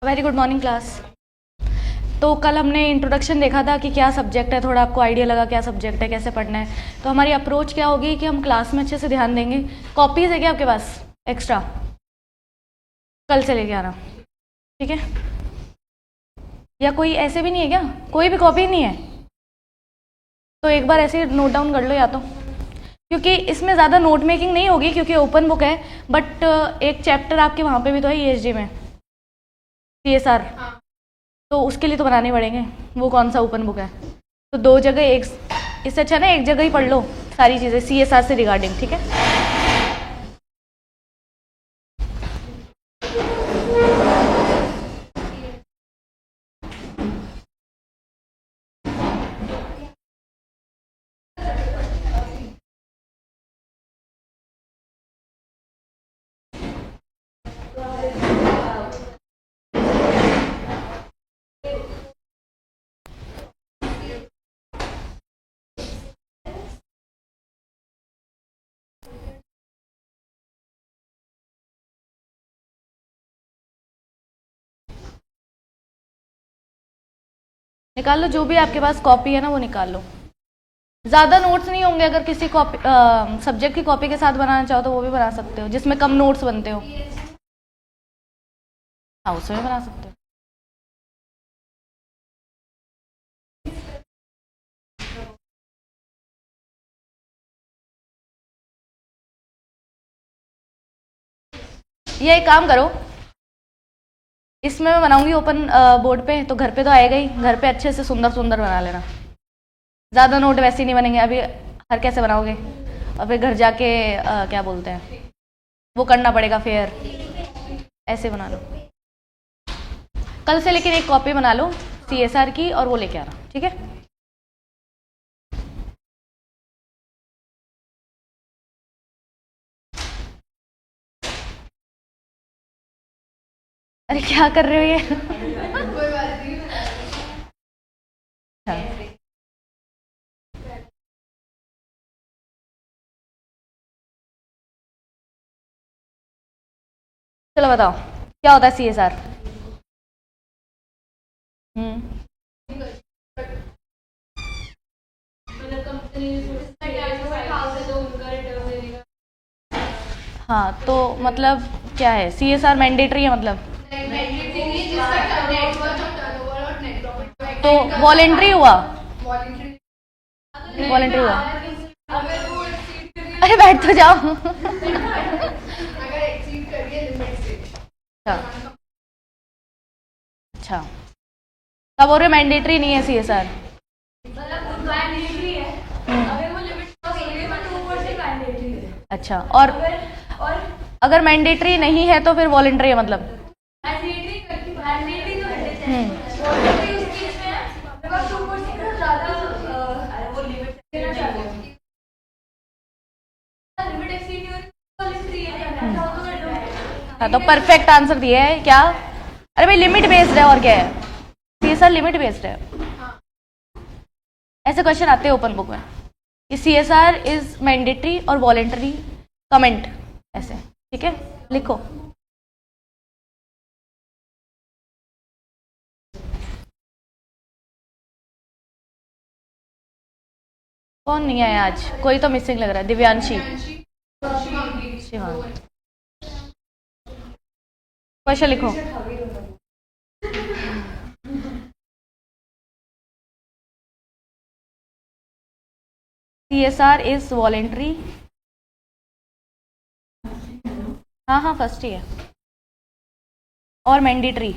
Very good morning class. तो कल हमने इंट्रोडक्शन देखा था कि क्या सब्जेक्ट है, थोड़ा आपको आइडिया लगा क्या सब्जेक्ट है, कैसे पढ़ना है। तो हमारी अप्रोच क्या होगी कि हम क्लास में अच्छे से ध्यान देंगे। कॉपीज़ है क्या आपके पास एक्स्ट्रा? कल से लेके आना, ठीक है? या कोई ऐसे भी नहीं है क्या, कोई भी कॉपी नहीं है? तो एक बार ऐसे नोट डाउन कर लो या तो, क्योंकि इसमें ज़्यादा नोट मेकिंग नहीं होगी क्योंकि ओपन बुक है। बट एक चैप्टर आपके वहाँ पे भी तो है ईएसजी में, सीएसआर। तो उसके लिए तो बनाने पड़ेंगे। वो कौन सा ओपन बुक है? तो दो जगह एक, इससे अच्छा ना एक जगह ही पढ़ लो सारी चीज़ें सीएसआर से रिगार्डिंग, ठीक है? निकाल लो जो भी आपके पास कॉपी है ना, वो निकाल लो। ज़्यादा नोट्स नहीं होंगे, अगर किसी कॉपी सब्जेक्ट की कॉपी के साथ बनाना चाहो तो वो भी बना सकते हो, जिसमें कम नोट्स बनते हो। हाँ, उसमें बना सकते हो। ये एक काम करो, इसमें मैं बनाऊंगी ओपन बोर्ड पे, तो घर पे तो आएगा ही, घर पे अच्छे से सुंदर सुंदर बना लेना। ज़्यादा नोट वैसे ही नहीं बनेंगे अभी, हर कैसे बनाओगे? और फिर घर जाके क्या बोलते हैं, वो करना पड़ेगा फेयर। ऐसे बना लो। कल से लेकिन एक कॉपी बना लो सीएसआर की और वो लेके आना, ठीक है? अरे क्या कर रहे हो ये? अच्छा, चलो बताओ क्या होता है सीएसआर? हम्म। हाँ, तो मतलब क्या है सीएसआर? मैंडेटरी है मतलब? तो वॉलेंट्री हुआ? वॉलेंट्री हुआ? अरे बैठ तो जाओ। अच्छा अच्छा, तब बोल रहे मैंडेटरी नहीं है सीएसआर? अच्छा, और अगर मैंडेटरी नहीं है तो फिर वॉलेंट्री है मतलब? हाँ, तो परफेक्ट आंसर दिया है क्या? अरे भाई लिमिट बेस्ड है, और क्या है? सीएसआर लिमिट बेस्ड है। ऐसे क्वेश्चन आते हैं ओपन बुक में कि सीएसआर इज मैंडेटरी और वॉलेंटरी, कमेंट ऐसे, ठीक है? लिखो। कौन नहीं आया आज? कोई तो मिसिंग लग रहा है। दिव्यांशी, शिवांग। क्वेश्चन लिखो। CSR is voluntary. हाँ हाँ, फर्स्ट ही है। और मैंडेटरी।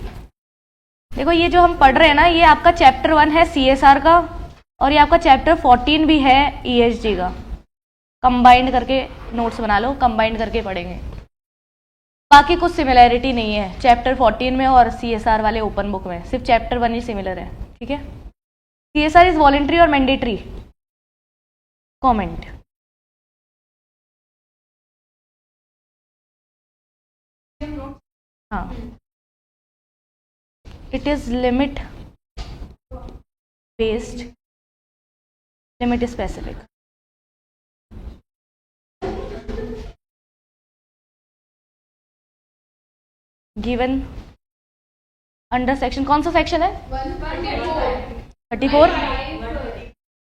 देखो ये जो हम पढ़ रहे हैं ना, ये आपका चैप्टर 1 है सीएसआर का, और ये आपका चैप्टर 14 भी है ईएसजी का। कंबाइंड करके नोट्स बना लो, कंबाइंड करके पढ़ेंगे। बाकी कुछ सिमिलैरिटी नहीं है चैप्टर 14 में और सीएसआर वाले ओपन बुक में, सिर्फ चैप्टर 1 ही सिमिलर है, ठीक है? सीएसआर इज वॉलेंट्री और मैंडेटरी, कमेंट। हाँ, it is limit based, limit specific. Given under section कौन सा सेक्शन है? 34।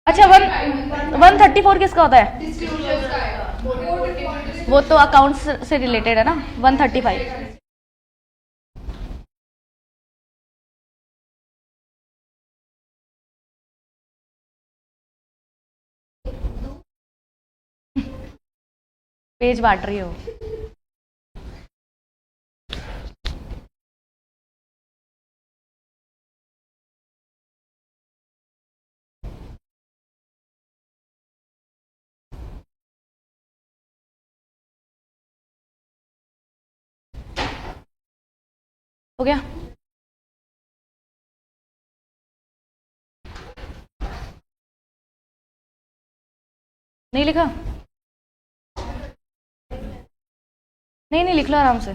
अच्छा 134 किसका होता है? वो तो अकाउंट्स से रिलेटेड है ना। 135 पेज बांट रही हो। हो गया? नहीं लिखा? नहीं लिख लो आराम से।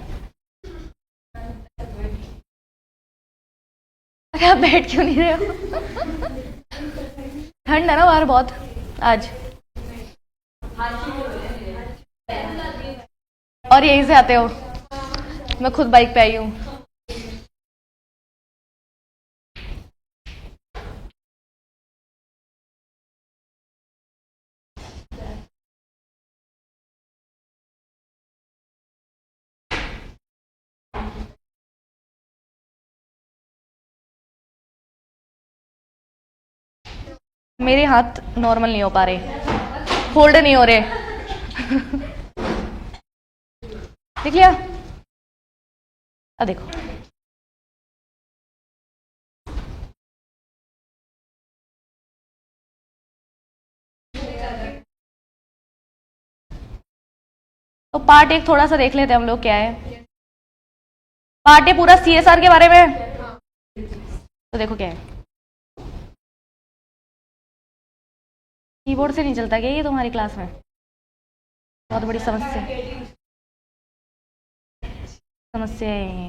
अरे आप बैठ क्यों नहीं रहे हो? ठंड है ना बाहर बहुत आज, और यहीं से आते हो। मैं खुद बाइक पे आई हूँ। मेरे हाथ नॉर्मल नहीं हो पा रहे, फोल्ड नहीं हो रहे। देख लिया? अब देखो, तो पार्ट एक थोड़ा सा देख लेते हैं हम लोग क्या है। पार्ट ए पूरा सीएसआर के बारे में। तो देखो क्या है, कीबोर्ड से नहीं चलता क्या ये तुम्हारी क्लास में? बहुत बड़ी समस्या समस्या है ये।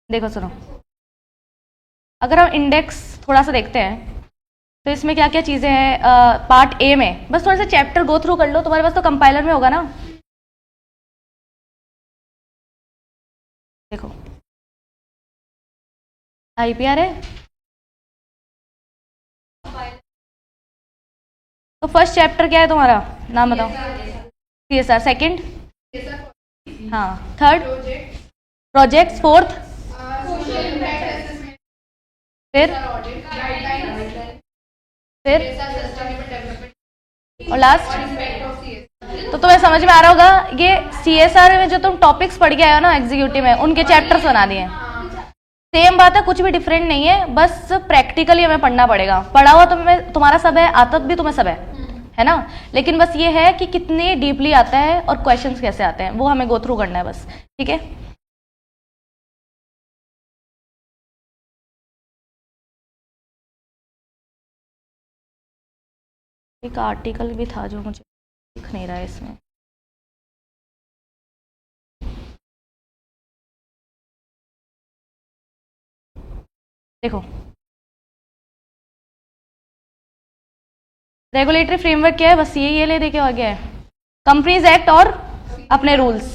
देखो सुनो, अगर हम इंडेक्स थोड़ा सा देखते हैं तो इसमें क्या क्या चीजें हैं। पार्ट ए में बस थोड़ा सा चैप्टर गो थ्रू कर लो, तुम्हारे पास तो कंपाइलर में होगा ना। देखो आईपीआर है, तो फर्स्ट चैप्टर क्या है तुम्हारा, नाम बताओ। सीएसआर। सेकंड, हाँ थर्ड प्रोजेक्ट्स। फोर्थ फिर और लास्ट। तो तुम्हें समझ में आ रहा होगा ये सीएसआर में जो तुम टॉपिक्स पढ़ के आए हो ना एग्जीक्यूटिव में, उनके चैप्टर्स बना दिए। सेम बात है, कुछ भी डिफरेंट नहीं है, बस प्रैक्टिकली हमें पढ़ना पड़ेगा। पढ़ा हुआ तुम्हें तुम्हारा सब है, आता भी तुम्हें सब है ना, लेकिन बस ये है कि कितने डीपली आता है और क्वेश्चंस कैसे आते हैं वो हमें गो थ्रू करना है बस। ठीक है, एक आर्टिकल भी था जो मुझे दिख नहीं रहा है इसमें। देखो रेगुलेटरी फ्रेमवर्क क्या है, बस ये ले दे के आ गया है, कंपनीज एक्ट और अपने रूल्स।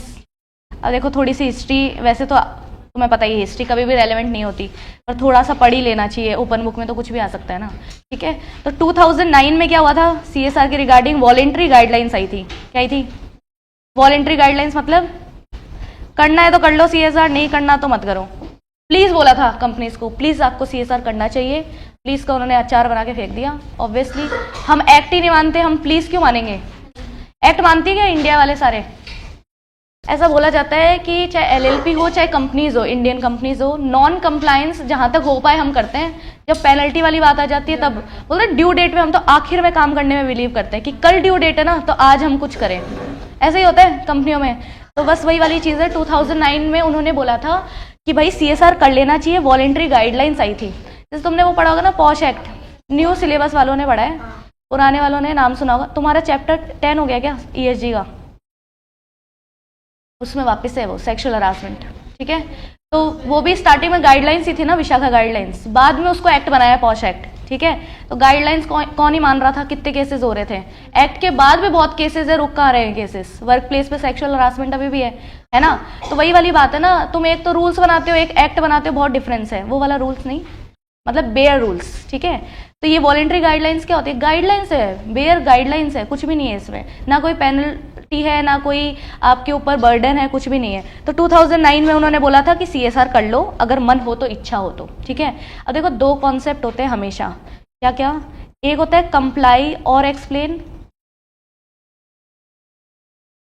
अब देखो थोड़ी सी हिस्ट्री, वैसे तो तुम्हें पता ही हिस्ट्री कभी भी रेलेवेंट नहीं होती, पर थोड़ा सा पढ़ ही लेना चाहिए, ओपन बुक में तो कुछ भी आ सकता है ना। ठीक है, तो 2009 में क्या हुआ था, सीएसआर के रिगार्डिंग वॉलेंट्री गाइडलाइंस आई थी। क्या आई थी? वॉलेंट्री गाइडलाइंस, मतलब करना है तो कर लो सीएसआर, नहीं करना तो मत करो। प्लीज बोला था कंपनीज को, प्लीज आपको सीएसआर करना चाहिए। प्लीज का उन्होंने अचार बना के फेंक दिया। ऑब्वियसली हम एक्ट ही नहीं मानते, हम प्लीज क्यों मानेंगे? एक्ट मानती है क्या इंडिया वाले सारे? ऐसा बोला जाता है कि चाहे एलएलपी हो चाहे कंपनीज हो, इंडियन कंपनीज हो, नॉन कंप्लायंस जहां तक हो पाए हम करते हैं। जब पेनल्टी वाली बात आ जाती है तब बोलते हैं ड्यू डेट में, हम तो आखिर में काम करने में बिलीव करते हैं कि कल ड्यू डेट है ना तो आज हम कुछ करें। ऐसे ही होता है कंपनियों में। तो बस वही वाली चीज़ है, 2009 में उन्होंने बोला था कि भाई सीएसआर कर लेना चाहिए, वॉलेंट्री गाइडलाइंस आई थी। जैसे तुमने वो पढ़ा होगा ना पॉश एक्ट, न्यू सिलेबस वालों ने पढ़ा है, पुराने वालों ने नाम सुना होगा। तुम्हारा चैप्टर 10 हो गया क्या ईएसजी का? उसमें वापस है वो सेक्सुअल हरासमेंट। ठीक है, तो वो भी स्टार्टिंग में गाइडलाइंस ही थी ना, विशाखा गाइडलाइंस, बाद में उसको एक्ट बनाया पॉश एक्ट। ठीक है। तो गाइडलाइंस कौन ही मान रहा था, कितने केसेस हो रहे थे। एक्ट के बाद भी बहुत केसेस है, रुक कहाँ रहे हैं केसेस। वर्क प्लेस पे सेक्सुअल हरासमेंट अभी भी है ना। तो वही वाली बात है ना, तुम एक तो रूल्स बनाते हो, एक एक्ट बनाते हो, बहुत डिफरेंस है। वो वाला रूल्स नहीं, मतलब बेयर रूल्स, ठीक है। तो ये वॉलेंट्री गाइडलाइंस क्या होती है, गाइडलाइंस है, बेयर गाइडलाइंस है, कुछ भी नहीं है इसमें, ना कोई पेनल्टी है, ना कोई आपके ऊपर बर्डन है, कुछ भी नहीं है। तो 2009 में उन्होंने बोला था कि CSR कर लो अगर मन हो तो, इच्छा हो तो, ठीक है। अब देखो दो कॉन्सेप्ट होते हैं हमेशा, क्या क्या, एक होता है कंप्लाई और एक्सप्लेन,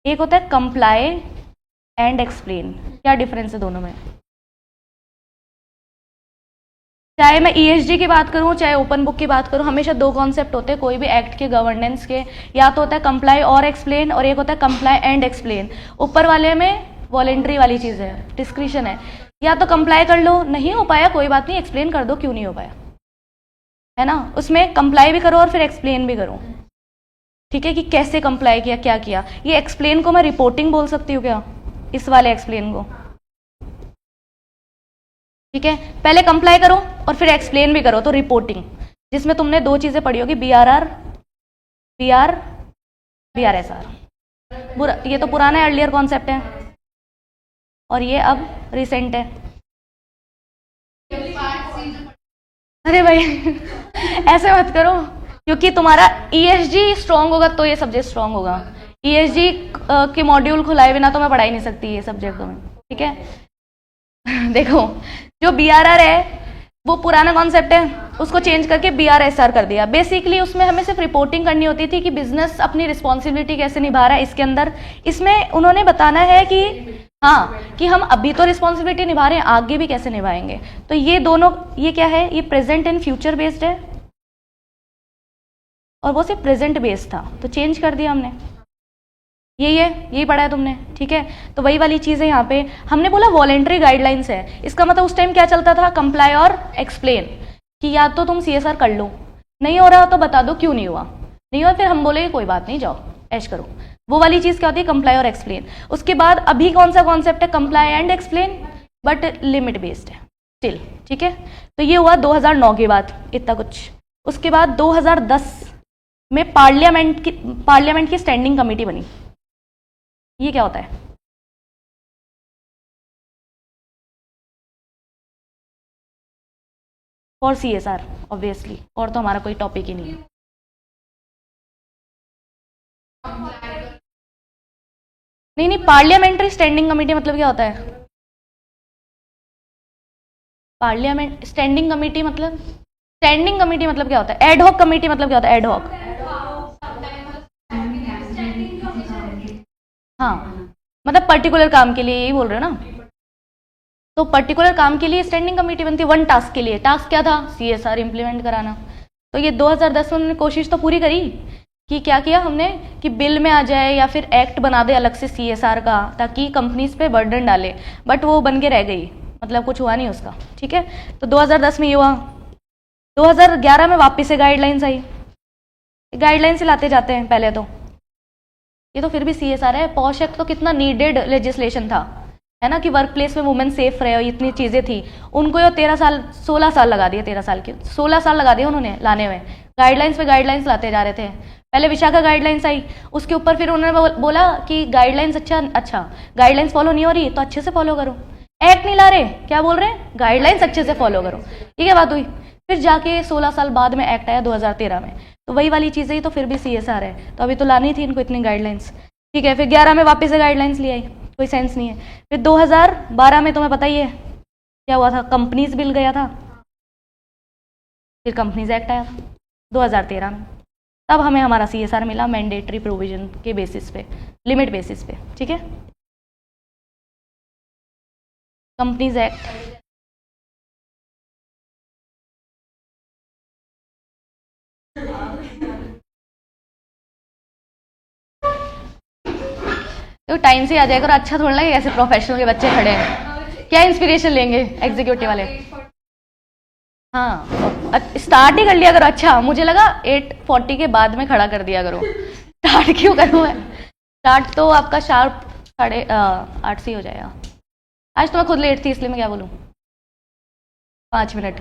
एक होता है कंप्लाई एंड एक्सप्लेन। क्या डिफरेंस है दोनों में। चाहे मैं ESG की बात करूं, चाहे ओपन बुक की बात करूं, हमेशा दो कॉन्सेप्ट होते हैं कोई भी एक्ट के, गवर्नेंस के। या तो होता है कंप्लाई और एक्सप्लेन, और एक होता है कंप्लाई एंड एक्सप्लेन। ऊपर वाले में वॉलेंट्री वाली चीज़ है, डिस्क्रिशन है। या तो कंप्लाई कर लो, नहीं हो पाया कोई बात नहीं, एक्सप्लेन कर दो क्यों नहीं हो पाया, है ना। उसमें कंप्लाई भी करो और फिर एक्सप्लेन भी करो, ठीक है, कि कैसे कंप्लाई किया, क्या किया। ये एक्सप्लेन को मैं रिपोर्टिंग बोल सकती हूँ क्या, इस वाले एक्सप्लेन को, ठीक है। पहले कंप्लाई करो और फिर एक्सप्लेन भी करो, तो रिपोर्टिंग, जिसमें तुमने दो चीजें पढ़ी होगी, BRR, BRSR। ये तो पुराना अर्लियर कॉन्सेप्ट है और ये अब रिसेंट है। अरे भाई ऐसे मत करो, क्योंकि तुम्हारा ESG स्ट्रांग होगा तो ये सब्जेक्ट स्ट्रांग होगा। ESG के मॉड्यूल खुलाए बिना तो मैं पढ़ा ही नहीं सकती ये सब्जेक्ट तुम्हें, ठीक है। देखो जो BRR है वो पुराना कॉन्सेप्ट है, उसको चेंज करके BRSR कर दिया। बेसिकली उसमें हमें सिर्फ रिपोर्टिंग करनी होती थी कि बिजनेस अपनी रिस्पॉन्सिबिलिटी कैसे निभा रहा है इसके अंदर। इसमें उन्होंने बताना है कि हाँ, कि हम अभी तो रिस्पॉन्सिबिलिटी निभा रहे हैं, आगे भी कैसे निभाएंगे। तो ये दोनों, ये क्या है, ये प्रेजेंट एंड फ्यूचर बेस्ड है, और वो सिर्फ प्रेजेंट बेस्ड था तो चेंज कर दिया हमने। यही है, यही पढ़ा है तुमने, ठीक है। तो वही वाली चीज़ है यहाँ पे। हमने बोला वॉलेंट्री गाइडलाइंस है, इसका मतलब उस टाइम क्या चलता था, कंप्लाई और एक्सप्लेन, कि या तो तुम CSR कर लो, नहीं हो रहा तो बता दो क्यों नहीं हुआ, नहीं हुआ फिर हम बोलेंगे कोई बात नहीं, जाओ ऐश करो। वो वाली चीज़ क्या होती है, कंप्लाई और एक्सप्लेन। उसके बाद अभी कौन सा कॉन्सेप्ट है, comply and explain, but limit based है स्टिल, ठीक है। तो ये हुआ 2009 के बाद इतना कुछ। उसके बाद 2010 में पार्लियामेंट की स्टैंडिंग कमेटी बनी। ये क्या होता है, फॉर CSR ऑब्वियसली, और तो हमारा कोई टॉपिक ही नहीं है। नहीं नहीं, पार्लियामेंट्री स्टैंडिंग कमेटी मतलब क्या होता है, पार्लियामेंट स्टैंडिंग कमेटी मतलब, स्टैंडिंग कमेटी मतलब क्या होता है, एडहॉक कमेटी मतलब क्या होता है, एडहॉक, हाँ, मतलब पर्टिकुलर काम के लिए, यही बोल रहे हो ना। तो पर्टिकुलर काम के लिए स्टैंडिंग कमेटी बनती है, वन टास्क के लिए। टास्क क्या था, CSR इम्प्लीमेंट कराना। तो ये 2010 में उन्होंने कोशिश तो पूरी करी कि क्या किया हमने, कि बिल में आ जाए या फिर एक्ट बना दे अलग से CSR का, ताकि कंपनीज पे बर्डन डाले, बट वो बन के रह गई, मतलब कुछ हुआ नहीं उसका, ठीक है। तो 2010 में ये हुआ। 2011 में वापस से गाइडलाइंस आई। गाइडलाइंस लाते जाते हैं पहले तो, ये तो फिर भी CSR है। पॉश एक्ट तो कितना नीडेड लेजिस्लेशन था, है ना, कि वर्क प्लेस में वुमेन सेफ रहे, और इतनी चीज़ें थी। उनको ये 16 साल लगा दिए, 13 साल के 16 साल लगा दिए उन्होंने लाने में। गाइडलाइंस पे गाइडलाइंस लाते जा रहे थे। पहले विशाखा गाइडलाइंस आई, उसके ऊपर फिर उन्होंने बोला कि गाइडलाइंस अच्छा गाइडलाइंस फॉलो नहीं हो रही तो अच्छे से फॉलो करो। एक्ट नहीं ला रहे, क्या बोल रहे हैं, गाइडलाइंस अच्छे से फॉलो करो। ये क्या बात हुई, फिर जाके 16 साल बाद में एक्ट आया 2013 में। तो वही वाली चीज़ें ही तो फिर भी CSR है। तो अभी तो लानी थी इनको इतनी गाइडलाइंस, ठीक है। फिर 11 में वापस से गाइडलाइंस ले आई, कोई सेंस नहीं है। फिर 2012 में तुम्हें पता ही है क्या हुआ था, कंपनीज बिल गया था, फिर कंपनीज एक्ट आया था 2013 में। तब हमें हमारा CSR मिला मैंडेटरी प्रोविजन के बेसिस पे, लिमिट बेसिस पे, ठीक है। कंपनीज एक्ट, तो टाइम से आ जाएगा। और अच्छा थोड़ा लगे ऐसे प्रोफेशनल के बच्चे खड़े हैं, क्या इंस्पिरेशन लेंगे एग्जीक्यूटिव वाले। हाँ, स्टार्ट ही कर लिया करो। अच्छा, मुझे लगा 8:40 के बाद में खड़ा कर दिया करो। स्टार्ट क्यों करूँ मैं, स्टार्ट तो आपका शार्प 8:30 से ही हो जाएगा। आज तो मैं खुद लेट थी, इसलिए मैं क्या बोलूँ, 5 मिनट।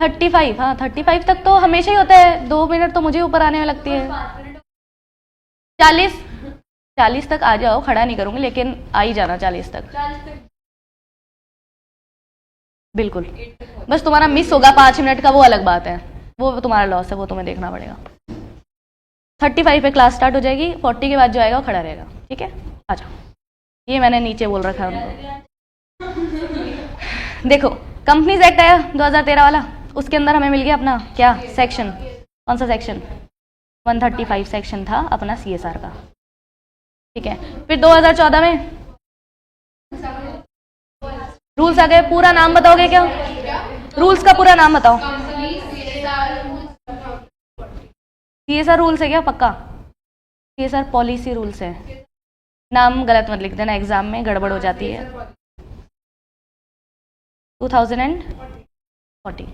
35, हाँ 35 तक तो हमेशा ही होता है, 2 मिनट तो मुझे ऊपर आने में लगती है। 40 तक आ जाओ, खड़ा नहीं करूंगी लेकिन आ ही जाना 40 तक। बिल्कुल, बस तुम्हारा मिस होगा 5 मिनट का, वो अलग बात है, वो तुम्हारा लॉस है, वो तुम्हें देखना पड़ेगा। 35 पे क्लास स्टार्ट हो जाएगी, 40 के बाद जो आएगा वो खड़ा रहेगा, ठीक है। आ जाओ, ये मैंने नीचे बोल रखा है उनको। देखो, कंपनीज एक्ट आया 2013 वाला, उसके अंदर हमें मिल गया अपना क्या सेक्शन, कौन सा सेक्शन, 135 सेक्शन था अपना CSR का, ठीक है। फिर 2014 में रूल्स आ गए। पूरा नाम बताओगे क्या, रूल्स का पूरा नाम बताओ। CSR रूल्स है क्या, पक्का? CSR पॉलिसी रूल्स है, नाम गलत मत लिख देना, एग्जाम में गड़बड़ हो जाती है। 2040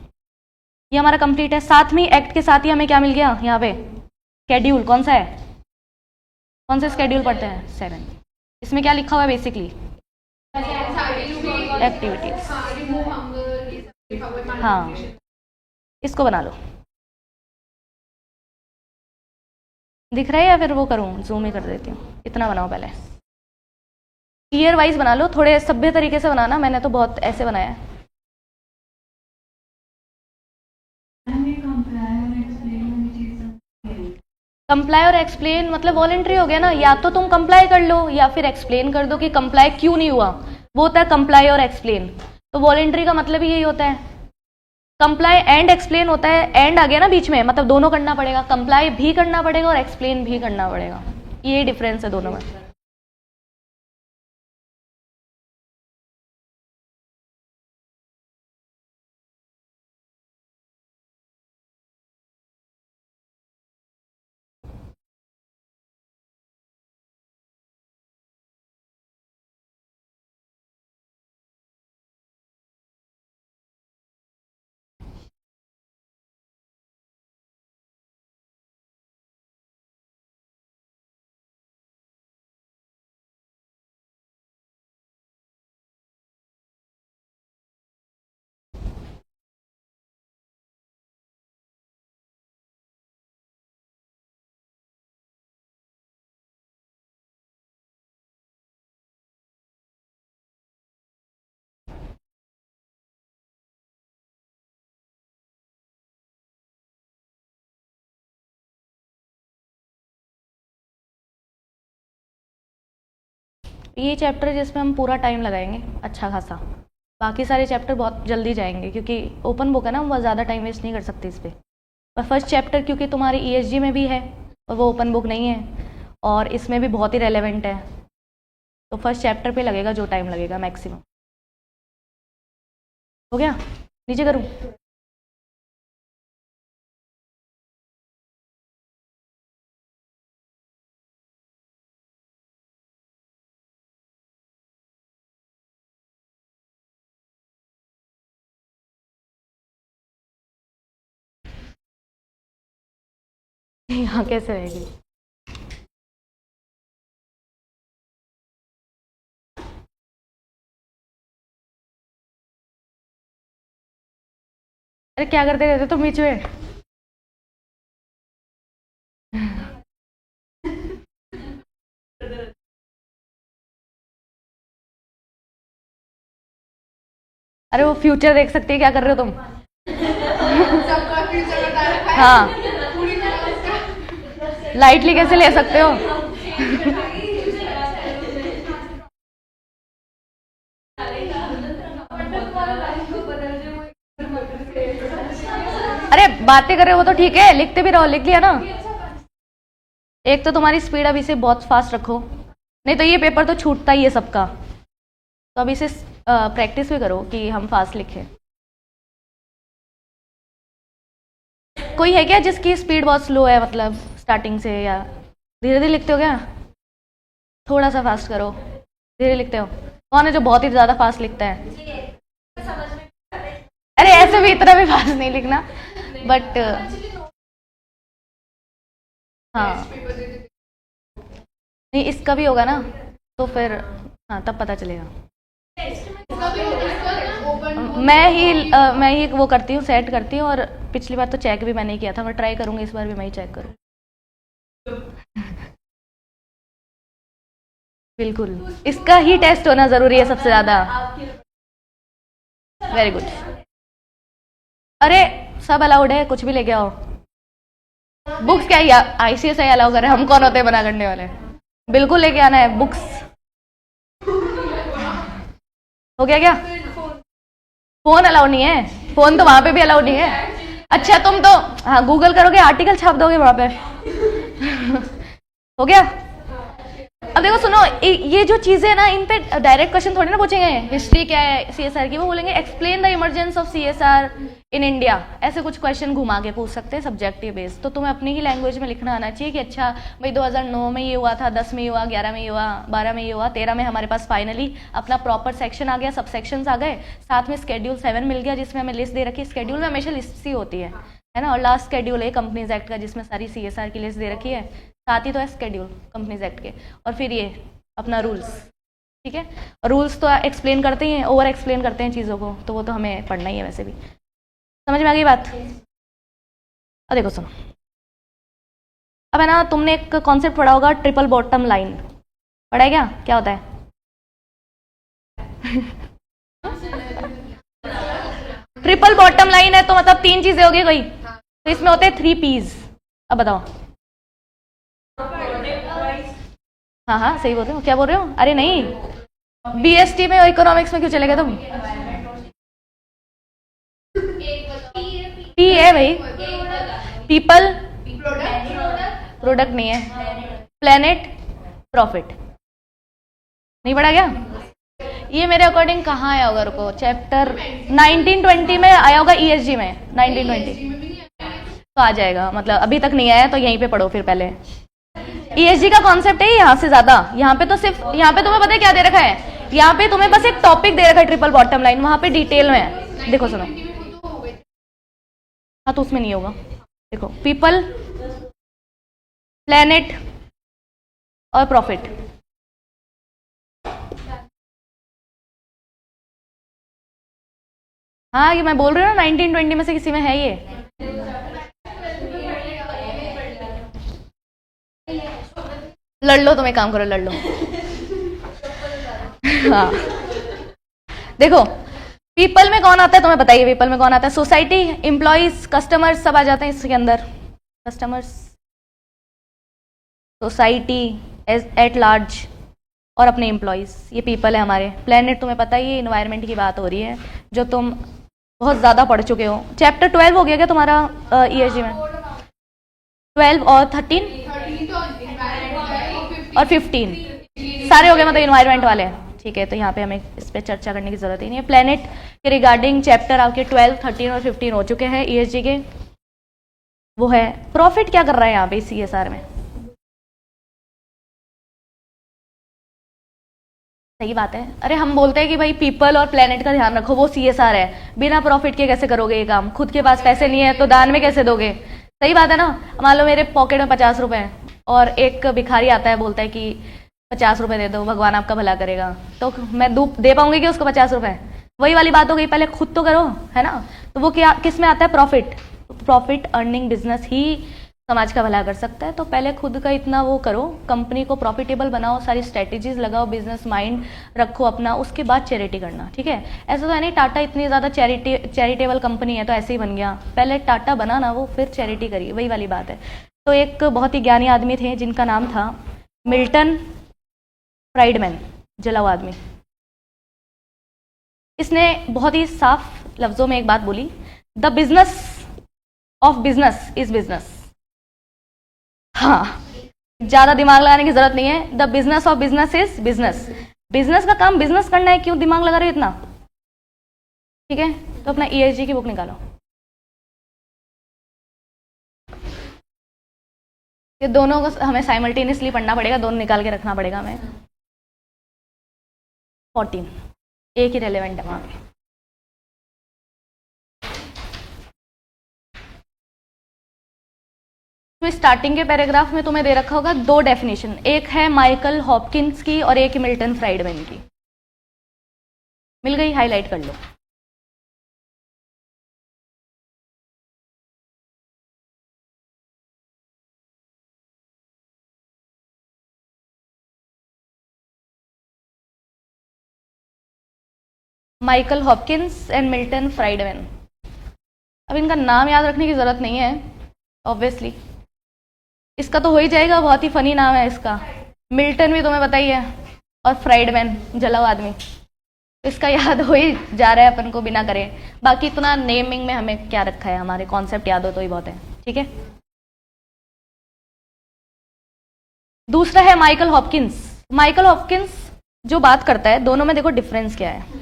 ये हमारा कंप्लीट है। साथ में एक्ट के साथ ही हमें क्या मिल गया यहाँ पे, शेड्यूल। कौन सा है, कौन से शेड्यूल पढ़ते हैं, 7। इसमें क्या लिखा हुआ है बेसिकली, एक्टिविटीज। हाँ, इसको बना लो, दिख रहा है या फिर वो करूँ, जूम ही कर देती हूँ। इतना बनाओ पहले, ईयर वाइज बना लो, थोड़े सभ्य तरीके से बनाना, मैंने तो बहुत ऐसे बनाया है। कंप्लाई और एक्सप्लेन मतलब वॉलेंट्री हो गया ना, या तो तुम कंप्लाई कर लो या फिर एक्सप्लेन कर दो कि कंप्लाई क्यों नहीं हुआ, वो होता है कंप्लाई और एक्सप्लेन। तो वॉलेंट्री का मतलब ही यही होता है। कंप्लाई एंड एक्सप्लेन होता है, एंड आ गया ना बीच में, मतलब दोनों करना पड़ेगा, कंप्लाई भी करना पड़ेगा और एक्सप्लेन भी करना पड़ेगा, ये डिफरेंस है दोनों में। ये चैप्टर जिसमें हम पूरा टाइम लगाएंगे अच्छा खासा, बाकी सारे चैप्टर बहुत जल्दी जाएंगे क्योंकि ओपन बुक है ना, हम बहुत ज़्यादा टाइम वेस्ट नहीं कर सकते इस पर। और फर्स्ट चैप्टर क्योंकि तुम्हारी ESG में भी है और वो ओपन बुक नहीं है और इसमें भी बहुत ही रेलेवेंट है, तो फर्स्ट चैप्टर पे लगेगा जो टाइम लगेगा मैक्सिमम। हो गया, नीचे करूँ? यहाँ कैसे रहेगी? अरे क्या करते रहते तुम बीच में? अरे वो फ्यूचर देख सकती है, क्या कर रहे हो तुम? हाँ, लाइटली कैसे ले सकते हो? अरे बातें कर रहे हो वो तो ठीक है, लिखते भी रहो, लिख लिया ना। एक तो तुम्हारी स्पीड अभी से बहुत फास्ट रखो, नहीं तो ये पेपर तो छूटता ही है सबका। तो अभी से प्रैक्टिस भी करो कि हम फास्ट लिखें। कोई है क्या जिसकी स्पीड बहुत स्लो है, मतलब स्टार्टिंग से, या धीरे धीरे लिखते हो क्या? थोड़ा सा फास्ट करो, धीरे लिखते हो। कौन है जो बहुत ही ज़्यादा फास्ट लिखता है? अरे ऐसे भी इतना भी फास्ट नहीं लिखना, बट हाँ, नहीं इसका भी होगा ना, तो फिर हाँ तब पता चलेगा। मैं ही वो करती हूँ, सेट करती हूँ। और पिछली बार तो चेक भी मैंने ही किया था, मैं ट्राई करूँगी इस बार भी मैं ही चेक करूँ। बिल्कुल, इसका ही टेस्ट होना ज़रूरी है सबसे ज़्यादा। Very good. अरे सब अलाउड है, कुछ भी लेके आओ। बुक्स क्या ही आईसीएसआई अलाउ करे, हम कौन होते हैं मना करने वाले। बिल्कुल लेके आना है बुक्स। हो गया क्या? फोन अलाउ नहीं है, फोन तो वहां पे भी अलाउ नहीं है। अच्छा तुम तो हाँ गूगल करोगे, आर्टिकल छाप दोगे वहां पे। हो गया? अब देखो सुनो, ये जो चीजें है ना, इन पे डायरेक्ट क्वेश्चन थोड़ी ना पूछेंगे। हिस्ट्री क्या है सीएसआर की, वो बोलेंगे explain the emergence of CSR in India. ऐसे कुछ क्वेश्चन घुमा के पूछ सकते हैं सब्जेक्टिव बेस। तो तुम्हें अपनी ही लैंग्वेज में लिखना आना चाहिए कि अच्छा भाई 2009 में ये हुआ था, 10 में ये हुआ, 11 में ये हुआ, 12 में ये हुआ, 13 में हमारे पास फाइनली अपना प्रॉपर सेक्शन आ गया, सब सेक्शंस आ गए, साथ में स्केड्यूल 7 मिल गया जिसमें हमें लिस्ट दे रखी है। स्केड्यूल में हमेशा लिस्ट ही होती है ना। और लास्ट स्केड्यूल है कंपनीज एक्ट का जिसमें सारी सीएसआर की लिस्ट दे रखी है, साथ ही तो है स्केड्यूल कंपनीज एक्ट के। और फिर ये अपना रूल्स, ठीक है। और रूल्स तो एक्सप्लेन करते ही हैं, ओवर एक्सप्लेन करते हैं चीज़ों को, तो वो तो हमें पढ़ना ही है वैसे भी। समझ में आ गई बात? अब देखो सुनो, अब है ना, तुमने एक कॉन्सेप्ट पढ़ा होगा ट्रिपल बॉटम लाइन, पढ़ा है क्या होता है? ट्रिपल बॉटम लाइन है तो मतलब 3 चीजें होगी कोई, तो इसमें होते हैं 3 P's। अब बताओ। हाँ सही बोल रहे हो। क्या बोल रहे हो? अरे नहीं, बीएसटी में और इकोनॉमिक्स में क्यों चले गए तुम? पी है भाई, पीपल, प्रोडक्ट नहीं है, प्लेनेट, प्रॉफिट। नहीं पढ़ा क्या? ये मेरे अकॉर्डिंग कहाँ आया होगा, रुको, चैप्टर 1920 में आया होगा, ईएसजी में 1920 तो आ जाएगा। मतलब अभी तक नहीं आया तो यहीं पे पढ़ो फिर पहले। ईएसजी का कॉन्सेप्ट है यहाँ से ज्यादा। यहाँ पे तो सिर्फ, यहाँ पे तुम्हें पता है क्या दे रखा है, यहाँ पे तुम्हें बस एक टॉपिक दे रखा है ट्रिपल बॉटम लाइन, वहां पे डिटेल में है। देखो सुनो, हाँ तो उसमें नहीं होगा। देखो, पीपल, प्लेनेट और प्रॉफिट। हाँ ये मैं बोल रही हूँ ना, 1920 में से किसी में है ये। लड़ लो, तुम एक काम करो, लड़ लो। हाँ देखो, पीपल में कौन आता है तुम्हें बताइए? पीपल में कौन आता है? सोसाइटी, एम्प्लॉइज, कस्टमर्स, सब आ जाते हैं इसके अंदर। कस्टमर्स, सोसाइटी एट लार्ज और अपने एम्प्लॉइज, ये पीपल है हमारे। प्लेनेट तुम्हें पता ही है, इन्वायरमेंट की बात हो रही है जो तुम बहुत ज़्यादा पढ़ चुके हो। चैप्टर 12 हो गया क्या तुम्हारा ईएसजी में? 12 और 13 और 15 सारे हो गए, मतलब इन्वायरमेंट वाले। ठीक है, तो यहाँ पे हमें इस पर चर्चा करने की जरूरत ही नहीं है। प्लेनेट के रिगार्डिंग चैप्टर आपके 12, 13 और 15 हो चुके हैं ईएसजी के। वो है प्रॉफिट क्या कर रहा है यहाँ पे सीएसआर में? सही बात है। अरे हम बोलते हैं कि भाई पीपल और प्लेनेट का ध्यान रखो, वो सीएसआर है। बिना प्रॉफिट के कैसे करोगे ये काम? खुद के पास पैसे नहीं है तो दान में कैसे दोगे? सही बात है ना। मान लो मेरे पॉकेट में 50 रुपए हैं और एक भिखारी आता है, बोलता है कि 50 रुपए दे दो, भगवान आपका भला करेगा, तो मैं दे पाऊंगी कि उसको 50 रुपए? वही वाली बात हो गई, पहले खुद तो करो, है ना। तो वो क्या, किस में आता है? प्रॉफिट। प्रॉफिट अर्निंग बिजनेस ही समाज का भला कर सकता है। तो पहले खुद का इतना वो करो, कंपनी को प्रॉफिटेबल बनाओ, सारी स्ट्रेटेजीज लगाओ, बिजनेस माइंड रखो अपना, उसके बाद चैरिटी करना। ठीक है, ऐसा तो है नहीं टाटा इतनी ज़्यादा चैरिटेबल कंपनी है तो ऐसे ही बन गया। पहले टाटा बना ना वो, फिर चैरिटी करी, वही वाली बात है। तो एक बहुत ही ज्ञानी आदमी थे जिनका नाम था मिल्टन फ्राइडमैन, जलाऊ आदमी। इसने बहुत ही साफ लफ्जों में एक बात बोली, the business of business is business. हाँ, ज्यादा दिमाग लगाने की जरूरत नहीं है। The business of business is business. Business का काम बिजनेस करना है, क्यों दिमाग लगा रहे हो इतना? ठीक है, तो अपना ईएसजी की बुक निकालो। ये दोनों को हमें साइमल्टेनियसली पढ़ना पड़ेगा, दोनों निकाल के रखना पड़ेगा हमें। 14 एक ही रेलेवेंट है वहां पे। तो स्टार्टिंग के पैराग्राफ में तुम्हें दे रखा होगा 2 डेफिनेशन, एक है माइकल हॉपकिंस की और एक मिल्टन फ्राइडमैन की। मिल गई? हाईलाइट कर लो। Michael Hopkins and Milton Friedman. अब इनका नाम याद रखने की ज़रूरत नहीं है ऑब्वियसली, इसका तो हो ही जाएगा, बहुत ही फनी नाम है इसका। मिल्टन भी तुम्हें बताइए, और फ्राइडमैन जलाओ आदमी, इसका याद हो ही जा रहा है अपन को बिना करे। बाकी इतना नेमिंग में हमें क्या रखा है, हमारे कॉन्सेप्ट याद हो तो ही बहुत है, ठीक है। दूसरा है माइकल हॉपकिंस। माइकल हॉपकिंस जो बात करता है, दोनों में देखो डिफरेंस क्या है।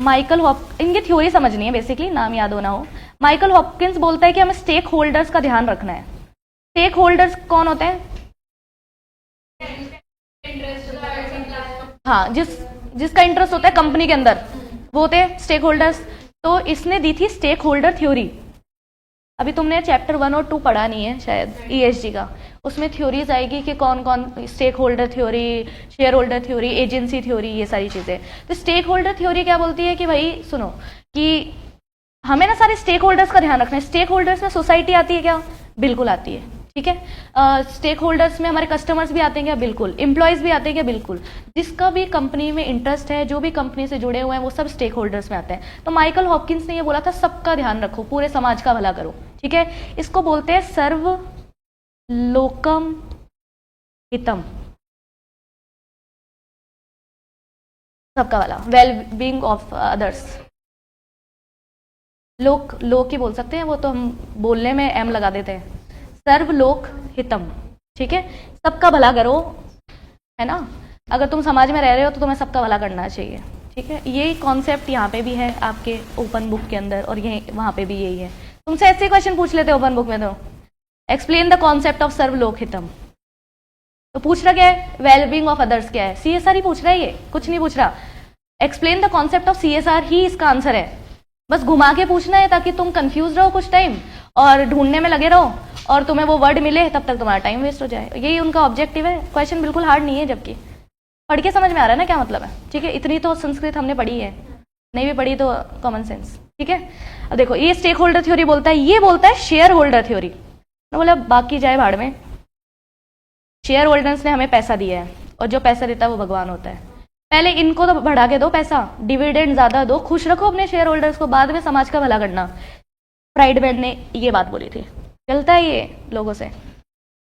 माइकल इनकी थ्योरी समझनी है बेसिकली, नाम याद होना हो। माइकल हॉपकिंस बोलता है कि हमें स्टेक होल्डर्स का ध्यान रखना है। स्टेक होल्डर्स कौन होते हैं? हाँ, जिसका इंटरेस्ट होता है कंपनी के अंदर, वो होते हैं स्टेक होल्डर्स। तो इसने दी थी स्टेक होल्डर थ्योरी। अभी तुमने चैप्टर 1 और 2 पढ़ा नहीं है शायद ESG का, उसमें थ्योरीज आएगी कि कौन कौन, stakeholder theory, shareholder theory, agency theory, ये सारी चीज़ें। तो स्टेक होल्डर थ्योरी क्या बोलती है कि भाई सुनो, कि हमें ना सारे स्टेक होल्डर्स का ध्यान रखना है। स्टेक होल्डर्स में सोसाइटी आती है क्या? बिल्कुल आती है, ठीक है। स्टेक होल्डर्स में हमारे कस्टमर्स भी आते हैं क्या? बिल्कुल। एम्प्लॉयज़ भी आते हैं क्या? बिल्कुल। जिसका भी कंपनी में इंटरेस्ट है, जो भी कंपनी से जुड़े हुए हैं, वो सब स्टेक होल्डर्स में आते हैं। तो माइकल हॉपकिंस ने ये बोला था सबका ध्यान रखो, पूरे समाज का भला करो, ठीक है। इसको बोलते हैं सर्व लोकम हितम, सबका भला, वेल बीइंग ऑफ अदर्स। लोक ही बोल सकते हैं, वो तो हम बोलने में एम लगा देते हैं। सर्व लोक हितम, ठीक है, सबका भला करो, है ना। अगर तुम समाज में रह रहे हो तो तुम्हें सबका भला करना चाहिए, ठीक है। ये कॉन्सेप्ट यहाँ पे भी है आपके ओपन बुक के अंदर, और ये वहाँ पे भी यही है। तुमसे ऐसे क्वेश्चन पूछ लेते ओपन बुक में, तो एक्सप्लेन द कॉन्सेप्ट ऑफ सर्व लोक हितम, तो पूछ रहा क्या है? वेलबींग ऑफ अदर्स क्या है? CSR ही पूछ रहा है, ये कुछ नहीं पूछ रहा। Explain the concept of CSR ही इसका आंसर है। बस घुमा के पूछना है ताकि तुम कंफ्यूज रहो कुछ टाइम और ढूंढने में लगे रहो, और तुम्हें वो वर्ड मिले तब तक तुम्हारा टाइम वेस्ट हो जाए। यही उनका ऑब्जेक्टिव है। क्वेश्चन बिल्कुल हार्ड नहीं है, जबकि पढ़ के समझ में आ रहा है ना क्या मतलब है, ठीक है। इतनी तो संस्कृत हमने पढ़ी है, नहीं भी पढ़ी तो कॉमन सेंस, ठीक है। अब देखो, ये स्टेक होल्डर थ्योरी बोलता है, ये बोलता है शेयर होल्डर थ्योरी। मैं बोला बाकी जाए भाड़ में, शेयर होल्डर्स ने हमें पैसा दिया है, और जो पैसा देता है वो भगवान होता है। पहले इनको तो बढ़ा के दो पैसा, डिविडेंड ज्यादा दो, खुश रखो अपने शेयर होल्डर्स को, बाद में समाज का भला करना। फ्राइडमैन ने ये बात बोली थी। चलता है ये लोगों से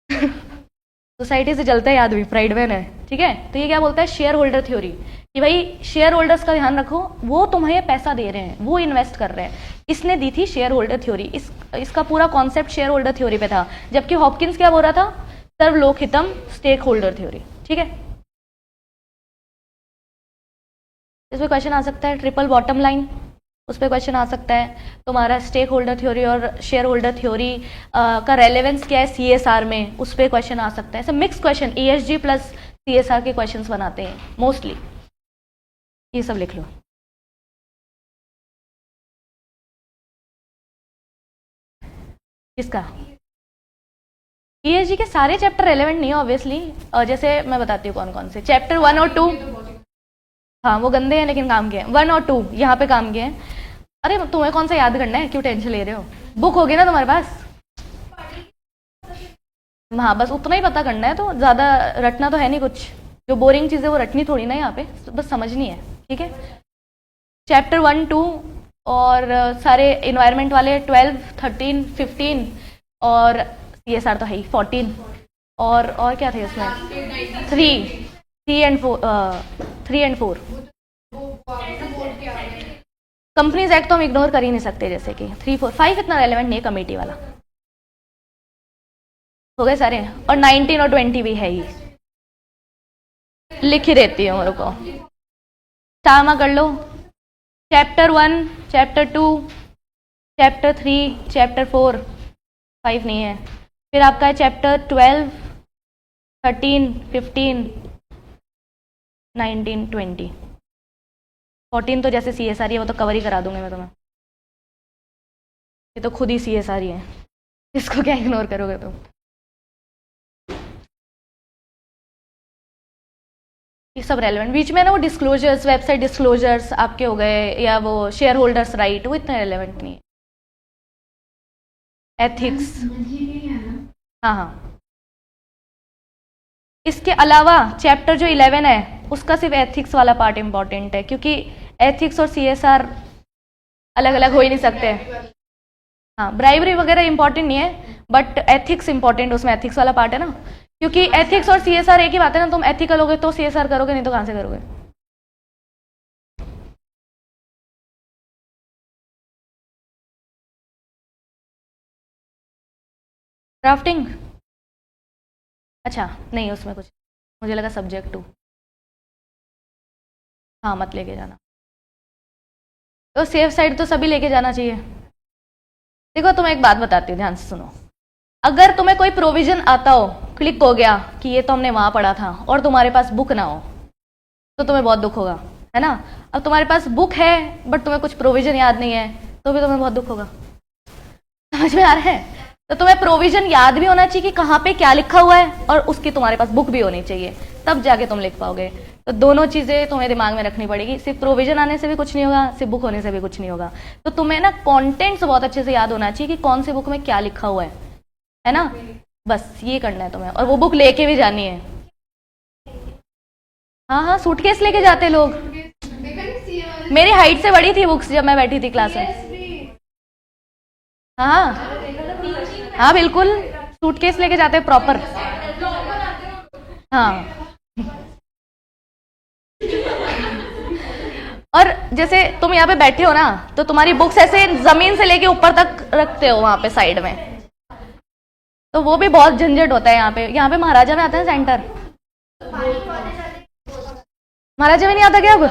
सोसाइटी से चलता है आदमी, फ्राइडमैन है, ठीक है। तो ये क्या बोलता है? शेयर होल्डर थ्योरी, कि भाई शेयर होल्डर्स का ध्यान रखो, वो तुम्हें पैसा दे रहे हैं, वो इन्वेस्ट कर रहे हैं। इसने दी थी शेयर होल्डर थ्योरी। इसका पूरा कॉन्सेप्ट शेयर होल्डर थ्योरी पे था। जबकि हॉपकिंस क्या बोल रहा था? सर्व लोक हितम, स्टेक होल्डर थ्योरी, ठीक है। इसमें क्वेश्चन आ सकता है ट्रिपल बॉटम लाइन, उस पर क्वेश्चन आ सकता है। तुम्हारा स्टेक होल्डर थ्योरी और शेयर होल्डर थ्योरी का रेलेवेंस क्या है CSR में, उस पर क्वेश्चन आ सकता है। ऐसे mix question ESG plus CSR के क्वेश्चंस बनाते हैं मोस्टली, ये सब लिख लो। किसका? ESG के सारे चैप्टर रेलेवेंट नहीं है ऑब्वियसली, और जैसे मैं बताती हूँ कौन कौन से। चैप्टर 1 और 2, हाँ वो गंदे हैं लेकिन काम के हैं। 1 और 2 यहाँ पे काम के हैं। अरे तुम्हें कौन सा याद करना है, क्यों टेंशन ले रहे हो? बुक होगी ना तुम्हारे पास, हाँ बस उतना ही पता करना है, तो ज़्यादा रटना तो है नहीं कुछ। जो बोरिंग चीज़ें वो रटनी थोड़ी ना, यहाँ पे बस समझनी है, ठीक है। चैप्टर 1, 2 और सारे इन्वायरमेंट वाले 12, 13, 15 और CSR तो है ही 14, और क्या थे उसमें? 3 एंड 4। कंपनीज एक्ट तो हम इग्नोर कर ही नहीं सकते, जैसे कि 3, 4, 5 इतना रेलेवेंट नहीं है, कमेटी वाला हो गए सारे। और 19 और 20 भी है ही, लिख ही देती हूँ मेरे को, टामा कर लो। चैप्टर 1, चैप्टर 2, चैप्टर 3, चैप्टर 4, 5 नहीं है। फिर आपका है चैप्टर 12, 13, 15, 19, 20, 14 तो जैसे CSR ही है, वो तो कवर ही करा दूंगी मैं तुम्हें, ये तो खुद ही CSR ही है, इसको क्या इग्नोर करोगे तुम। ये सब रेलेवेंट। बीच में ना वो डिस्क्लोजर्स, वेबसाइट डिस्क्लोजर्स आपके हो गए, या वो शेयर होल्डर्स राइट, वो इतना रेलेवेंट नहीं है। एथिक्स, हाँ हाँ। इसके अलावा चैप्टर जो 11 है उसका सिर्फ एथिक्स वाला पार्ट इंपॉर्टेंट है, क्योंकि एथिक्स और CSR अलग अलग हो ही नहीं सकते। हाँ, ब्राइबरी वगैरह इंपॉर्टेंट नहीं है, बट एथिक्स इंपॉर्टेंट, उसमें एथिक्स वाला पार्ट है ना, क्योंकि एथिक्स और CSR एक ही बात है ना, तुम एथिकल होगे तो CSR करोगे, नहीं तो कहाँ से करोगे। ड्राफ्टिंग, अच्छा नहीं उसमें कुछ, मुझे लगा सब्जेक्ट 2। हाँ मत लेके जाना, तो सेफ साइड तो सभी लेके जाना चाहिए। देखो तुम्हें एक बात बताती हूँ, ध्यान से सुनो। अगर तुम्हें कोई प्रोविजन आता हो, क्लिक हो गया कि ये तो हमने वहां पढ़ा था, और तुम्हारे पास बुक ना हो, तो तुम्हें बहुत दुख होगा, है ना। अब तुम्हारे पास बुक है बट तुम्हें कुछ प्रोविजन याद नहीं है, तो भी तुम्हें बहुत दुख होगा। समझ में आ रहा है। तो तुम्हें प्रोविजन याद भी होना चाहिए कि कहाँ पे क्या लिखा हुआ है, और उसकी तुम्हारे पास बुक भी होनी चाहिए, तब जाके तुम लिख पाओगे। तो दोनों चीजें तुम्हें दिमाग में रखनी पड़ेगी, सिर्फ प्रोविजन आने से भी कुछ नहीं होगा, सिर्फ बुक होने से भी कुछ नहीं होगा। तो तुम्हें ना कॉन्टेंट्स बहुत अच्छे से याद होना चाहिए कि कौन सी बुक में क्या लिखा हुआ है ना। बस ये करना है तुम्हें, और वो बुक लेके भी जानी है। हाँ हाँ, सूटकेस लेके जाते लोग। मेरी हाइट से बड़ी थी बुक्स जब मैं बैठी थी क्लास में। हाँ हाँ बिल्कुल, सूटकेस लेके जाते हैं प्रॉपर। हाँ और जैसे तुम यहाँ पे बैठे हो ना, तो तुम्हारी बुक्स ऐसे जमीन से लेके ऊपर तक रखते हो वहां पे साइड में, तो वो भी बहुत झंझट होता है। यहाँ पे महाराजा में आता है सेंटर। महाराजा में नहीं आता क्या अब?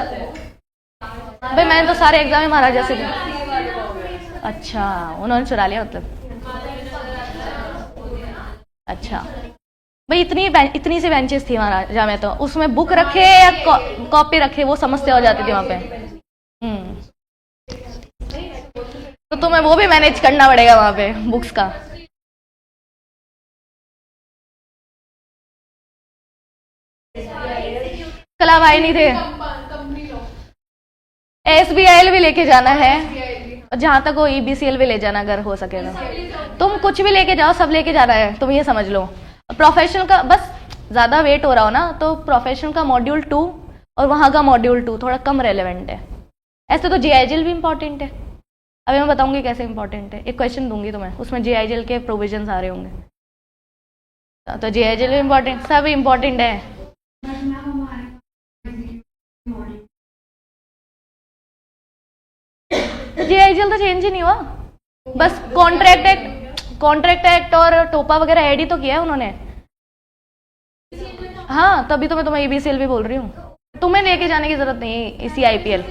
भाई मैंने तो सारे एग्जाम में महाराजा से दिए। अच्छा, उन्होंने चुरा लिया मतलब। अच्छा भाई, इतनी सी बेंचेस थी महाराजा में, तो उसमें बुक रखे या कॉपी रखे वो समस्या हो जाती थी वहां पे। तो तुम्हें वो भी मैनेज करना पड़ेगा वहां पे बुक्स का। कल आए नहीं थे। SBIL भी लेके जाना है, और जहां तक हो EBCL भी ले जाना अगर हो सके तो। तुम कुछ भी लेके जाओ, सब लेके जाना है, तुम ये समझ लो। प्रोफेशनल का बस ज्यादा वेट हो रहा हो ना, तो प्रोफेशनल का मॉड्यूल 2 और वहां का मॉड्यूल 2 थोड़ा कम रेलेवेंट है। ऐसे तो JIGL भी इंपॉर्टेंट है, अभी मैं बताऊंगी कैसे इंपॉर्टेंट है। एक क्वेश्चन दूंगी तुम्हें, उसमें JIGL के प्रोविजन आ रहे होंगे। तो JIGL भी इंपॉर्टेंट, सब इंपॉर्टेंट है। JIGL तो चेंज ही नहीं हुआ, बस कॉन्ट्रैक्ट एक्ट और टोपा वगैरह ऐड ही तो किया है उन्होंने। हाँ तभी तो मैं तुम्हें EBCL भी बोल रही हूँ, तुम्हें लेके जाने की जरूरत नहीं है इसी IPL।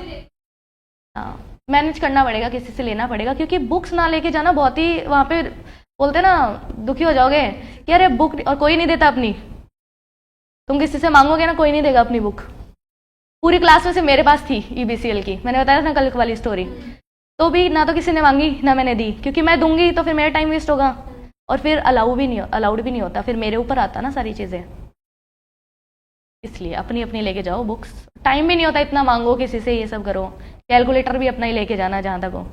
हाँ मैनेज करना पड़ेगा, किसी से लेना पड़ेगा, क्योंकि बुक्स ना लेके जाना बहुत ही वहां पे बोलते ना दुखी हो जाओगे कि अरे बुक, और कोई नहीं देता अपनी। तुम किसी से मांगोगे ना, कोई नहीं देगा अपनी बुक। पूरी क्लास में से मेरे पास थी EBCL की, मैंने बताया था ना कल वाली स्टोरी, तो भी ना तो किसी ने मांगी ना मैंने दी, क्योंकि मैं दूंगी तो फिर मेरा टाइम वेस्ट होगा, और फिर अलाउड भी नहीं होता, फिर मेरे ऊपर आता ना सारी चीजें। इसलिए अपनी अपनी लेके जाओ बुक्स, टाइम भी नहीं होता इतना मांगो किसी से, ये सब करो। कैलकुलेटर भी अपना ही लेके जाना जहां तक हो।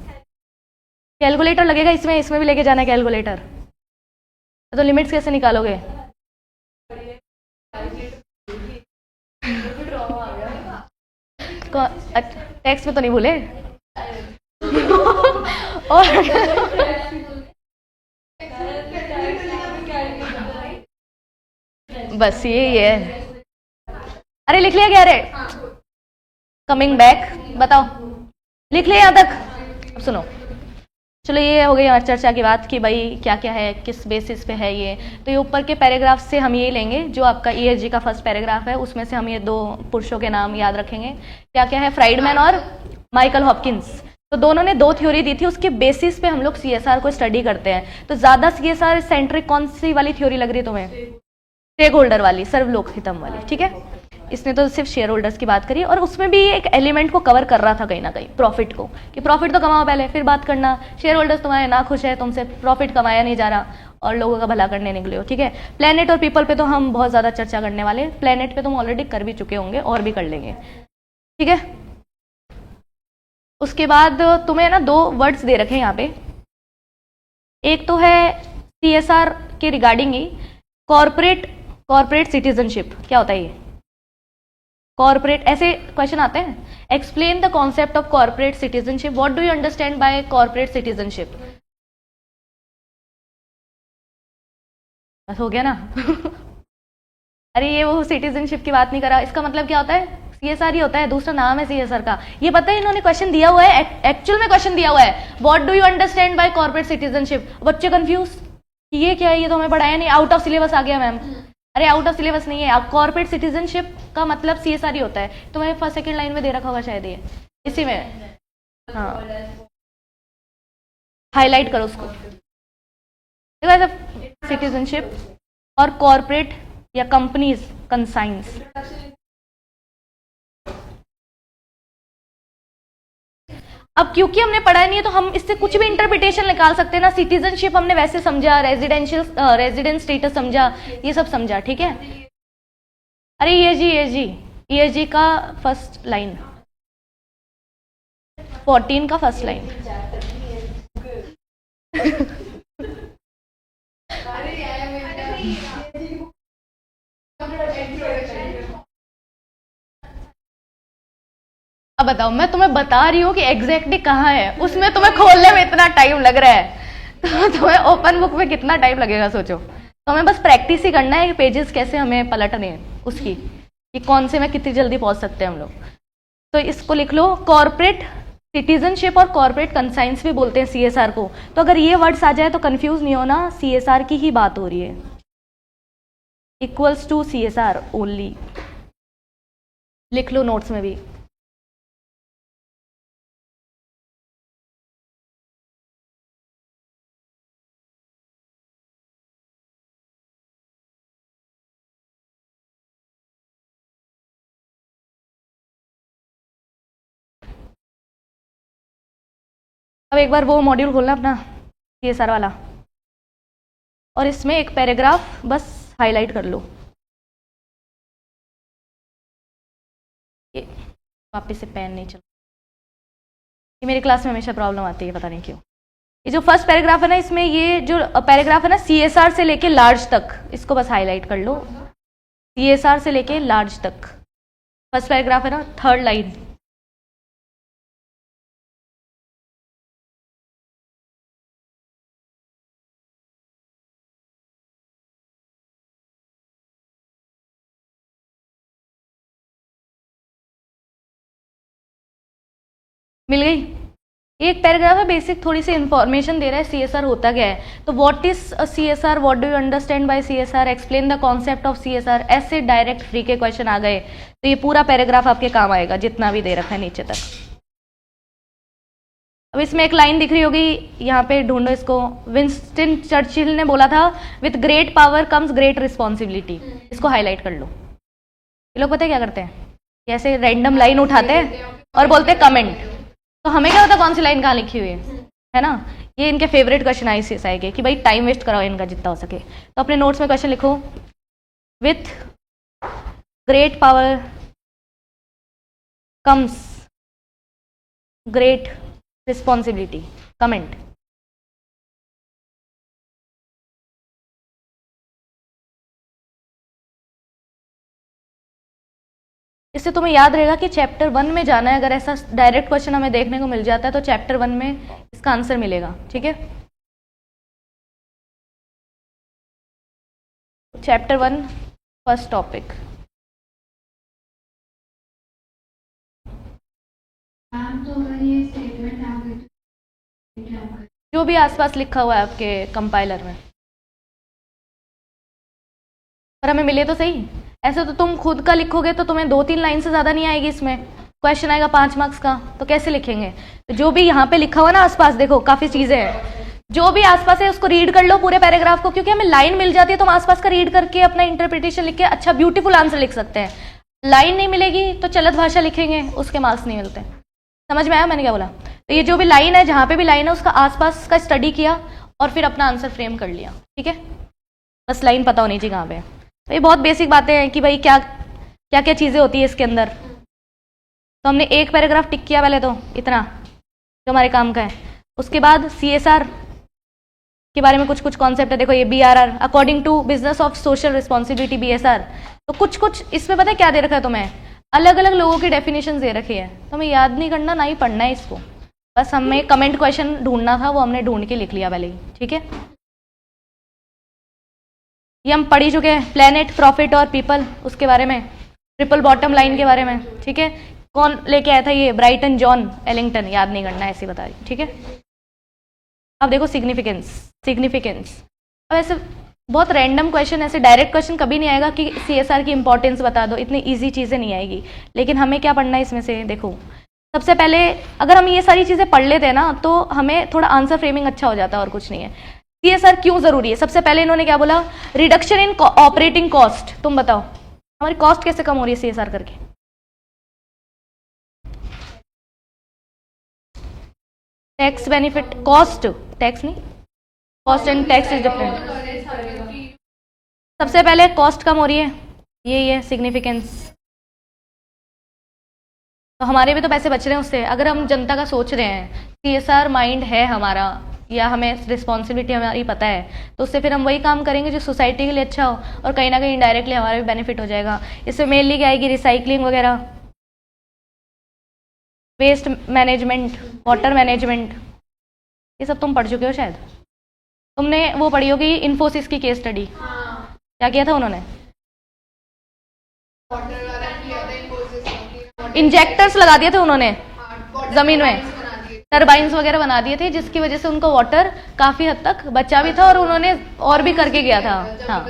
कैलकुलेटर लगेगा इसमें भी लेके जाना है कैलकुलेटर। तो लिमिट्स कैसे निकालोगे? टेक्स्ट में तो नहीं भूले? और बस ये है। अरे लिख लिया क्या? अरे कमिंग बैक, बताओ लिख लिया यहाँ तक? अब सुनो, चलो ये हो गई हमारी चर्चा की बात कि भाई क्या क्या है, किस बेसिस पे है ये। तो ये ऊपर के पैराग्राफ से हम ये लेंगे, जो आपका ESG का फर्स्ट पैराग्राफ है, उसमें से हम ये 2 पुरुषों के नाम याद रखेंगे। क्या क्या है? फ्राइडमैन और माइकल हॉपकिंस। तो दोनों ने 2 थ्योरी दी थी, उसके बेसिस पे हम लोग CSR को स्टडी करते हैं। तो ज्यादा CSR सेंट्रिक कौन सी वाली थ्योरी लग रही है तुम्हें? स्टेक होल्डर वाली, सर्वलोक हितम वाली, ठीक है। इसने तो सिर्फ शेयर होल्डर्स की बात करी, और उसमें भी एक एलिमेंट को कवर कर रहा था कहीं ना कहीं, प्रॉफिट को, कि प्रॉफिट तो कमाओ पहले फिर बात करना। शेयर होल्डर्स तुम्हारे ना खुश है, तुमसे प्रॉफिट कमाया नहीं जा रहा और लोगों का भला करने निकले हो, ठीक है। प्लेनेट और पीपल पे तो हम बहुत ज्यादा चर्चा करने वाले, प्लेनेट पे तुम ऑलरेडी कर भी चुके होंगे और भी कर लेंगे, ठीक है। उसके बाद तुम्हें ना 2 वर्ड्स दे रखे हैं यहाँ पे, एक तो है CSR के रिगार्डिंग ही, कॉर्पोरेट सिटीजनशिप। क्या होता है ये? कॉर्पोरेट, ऐसे क्वेश्चन आते हैं। Explain the concept of corporate citizenship, what do you understand by corporate citizenship. बस हो गया ना। अरे ये वो सिटीजनशिप की बात नहीं करा, इसका मतलब क्या होता है, सीएसआर ही होता है, दूसरा नाम है सीएसआर का। ये पता है, इन्होंने क्वेश्चन दिया हुआ है, एक्चुअल में क्वेश्चन दिया हुआ है, what do you understand by corporate citizenship. बच्चे कंफ्यूज कि ये क्या है, ये तो हमें पढ़ाया नहीं, आउट ऑफ सिलेबस आ गया मैम। अरे आउट ऑफ सिलेबस नहीं है, कॉर्पोरेट सिटीजनशिप का मतलब सीएसआर ही होता है। तुम्हें फर्स्ट सेकंड लाइन में दे रखा होगा शायद, ये इसी में, हाँ हाईलाइट करो उसको। सिटीजनशिप और कॉर्पोरेट या कंपनीज कंसाइंस। अब क्योंकि हमने पढ़ा नहीं है तो हम इससे कुछ भी इंटरप्रिटेशन निकाल सकते हैं ना। सिटीजनशिप हमने वैसे समझा, रेजिडेंस स्टेटस समझा, ये सब समझा, ठीक है। अरे ये जी का फर्स्ट लाइन, 14 का फर्स्ट लाइन। अब बताओ, मैं तुम्हें बता रही हूँ कि एग्जैक्टली कहाँ है, उसमें तुम्हें खोलने में इतना टाइम लग रहा है, तो तुम्हें ओपन बुक में कितना टाइम लगेगा सोचो। तो हमें बस प्रैक्टिस ही करना है कि पेजेस कैसे हमें पलटने हैं उसकी, कि कौन से में कितनी जल्दी पहुंच सकते हैं हम लोग। तो इसको लिख लो, कॉर्पोरेट सिटीजनशिप और कॉर्पोरेट कंसाइंस भी बोलते हैं सीएसआर को। तो अगर ये वर्ड्स आ जाए तो कंफ्यूज नहीं होना, सीएसआर की ही बात हो रही है, इक्वल्स टू सीएसआर ओनली। लिख लो नोट्स में भी। अब एक बार वो मॉड्यूल खोलना अपना सीएसआर वाला, और इसमें एक पैराग्राफ बस हाईलाइट कर लो। ये वापस से पेन नहीं चल, ये मेरी क्लास में हमेशा प्रॉब्लम आती है, पता नहीं क्यों। ये जो फर्स्ट पैराग्राफ है ना, इसमें ये जो पैराग्राफ है ना सीएसआर से लेके लार्ज तक, इसको बस हाईलाइट कर लो। सीएसआर से लेके लार्ज तक फर्स्ट पैराग्राफ है ना, थर्ड लाइन। मिल गई। एक पैराग्राफ है बेसिक, थोड़ी सी इंफॉर्मेशन दे रहा है सीएसआर होता क्या है। तो what is CSR, what do you understand by CSR, explain the concept of CSR. ऐसे डायरेक्ट फ्री के क्वेश्चन आ गए तो ये पूरा पैराग्राफ आपके काम आएगा, जितना भी दे रखा है नीचे तक। अब इसमें एक लाइन दिख रही होगी, यहाँ पे ढूंढो इसको। विंस्टन चर्चिल ने बोला था, with great power comes great responsibility. इसको हाईलाइट कर लो। ये लोग पता है क्या करते हैं, ऐसे रैंडम लाइन उठाते हैं और बोलते हैं कमेंट। तो हमें क्या पता कौन सी लाइन कहाँ लिखी हुई है ना। ये इनके फेवरेट क्वेश्चन आईसीएसआई के, कि भाई टाइम वेस्ट कराओ इनका जितना हो सके। तो अपने नोट्स में क्वेश्चन लिखो, with great power comes great responsibility, comment. इससे तुम्हें याद रहेगा कि चैप्टर 1 में जाना है। अगर ऐसा डायरेक्ट क्वेश्चन हमें देखने को मिल जाता है तो चैप्टर 1 में इसका आंसर मिलेगा, ठीक है। Chapter 1 first topic. जो भी आसपास लिखा हुआ है आपके कंपाइलर में, पर हमें मिले तो सही। ऐसे तो तुम खुद का लिखोगे तो तुम्हें 2-3 लाइन से ज़्यादा नहीं आएगी। इसमें क्वेश्चन आएगा 5 मार्क्स का, तो कैसे लिखेंगे। तो जो भी यहाँ पे लिखा हुआ ना आसपास, देखो काफ़ी चीज़ें हैं, जो भी आसपास है उसको रीड कर लो पूरे पैराग्राफ को, क्योंकि हमें लाइन मिल जाती है तो हम आसपास का रीड करके अपना इंटरप्रिटेशन लिख के अच्छा ब्यूटीफुल आंसर लिख सकते हैं। लाइन नहीं मिलेगी तो चलत भाषा लिखेंगे, उसके मार्क्स नहीं मिलते। समझ में आया मैंने क्या बोला। तो ये जो भी लाइन है, जहाँ पे भी लाइन है उसका आसपास का स्टडी किया और फिर अपना आंसर फ्रेम कर लिया, ठीक है। बस लाइन पता होनी चाहिए कहाँ पे। तो ये बहुत बेसिक बातें हैं कि भाई क्या क्या क्या चीज़ें होती है इसके अंदर। तो हमने एक पैराग्राफ टिक किया पहले, तो इतना जो हमारे काम का है। उसके बाद सीएसआर के बारे में कुछ कुछ कॉन्सेप्ट है। देखो ये BRR, according to business of social responsibility, BSR. तो कुछ कुछ इसमें पता है क्या दे रखा है तुम्हें, अलग अलग लोगों की डेफिनेशन दे रखी है, तो हमें याद नहीं करना ना ही पढ़ना है इसको, बस हमें कमेंट क्वेश्चन ढूंढना था, वो हमने ढूंढ के लिख लिया पहले ही, ठीक है। ये हम पढ़ ही चुके हैं, प्लेनेट, प्रॉफिट और पीपल, उसके बारे में, ट्रिपल बॉटम लाइन के बारे में, ठीक है। कौन लेके आया था ये? ब्राइटन जॉन एलिंगटन, याद नहीं करना, ऐसे बता रही, ठीक है। अब देखो सिग्निफिकेंस, सिग्निफिकेंस। अब ऐसे बहुत रैंडम क्वेश्चन, ऐसे डायरेक्ट क्वेश्चन कभी नहीं आएगा कि सीएसआर की इंपॉर्टेंस बता दो, इतनी इजी चीज़ें नहीं आएगी। लेकिन हमें क्या पढ़ना है इसमें से? देखो सबसे पहले अगर हम ये सारी चीज़ें पढ़ लेते हैं ना, तो हमें थोड़ा आंसर फ्रेमिंग अच्छा हो जाता है, और कुछ नहीं है। सीएसआर क्यों जरूरी है? सबसे पहले इन्होंने क्या बोला? Reduction in operating cost. तुम बताओ हमारी कॉस्ट कैसे कम हो रही है सीएसआर करके? टैक्स बेनिफिट, कॉस्ट, टैक्स नहीं, cost and tax is different. सबसे पहले कॉस्ट कम हो रही है, यही है सिग्निफिकेंस। तो हमारे भी तो पैसे बच रहे हैं उससे। अगर हम जनता का सोच रहे हैं, सीएसआर माइंड है हमारा, या हमें रिस्पॉन्सिबिलिटी हमारी पता है, तो उससे फिर हम वही काम करेंगे जो सोसाइटी के लिए अच्छा हो, और कहीं ना कहीं इनडायरेक्टली हमारा भी बेनिफिट हो जाएगा। इसमें मेनली क्या आएगी? रिसाइकलिंग वगैरह, वेस्ट मैनेजमेंट, वाटर मैनेजमेंट, ये सब तुम पढ़ चुके हो शायद। तुमने वो पढ़ी होगी इन्फोसिस की केस स्टडी। क्या किया था उन्होंने? इंजेक्टर्स लगा दिए थे उन्होंने जमीन में, टरबाइंस वगैरह बना दिए थे, जिसकी वजह से उनको वाटर काफी हद तक बचा भी था, और उन्होंने और भी करके गया था। हाँ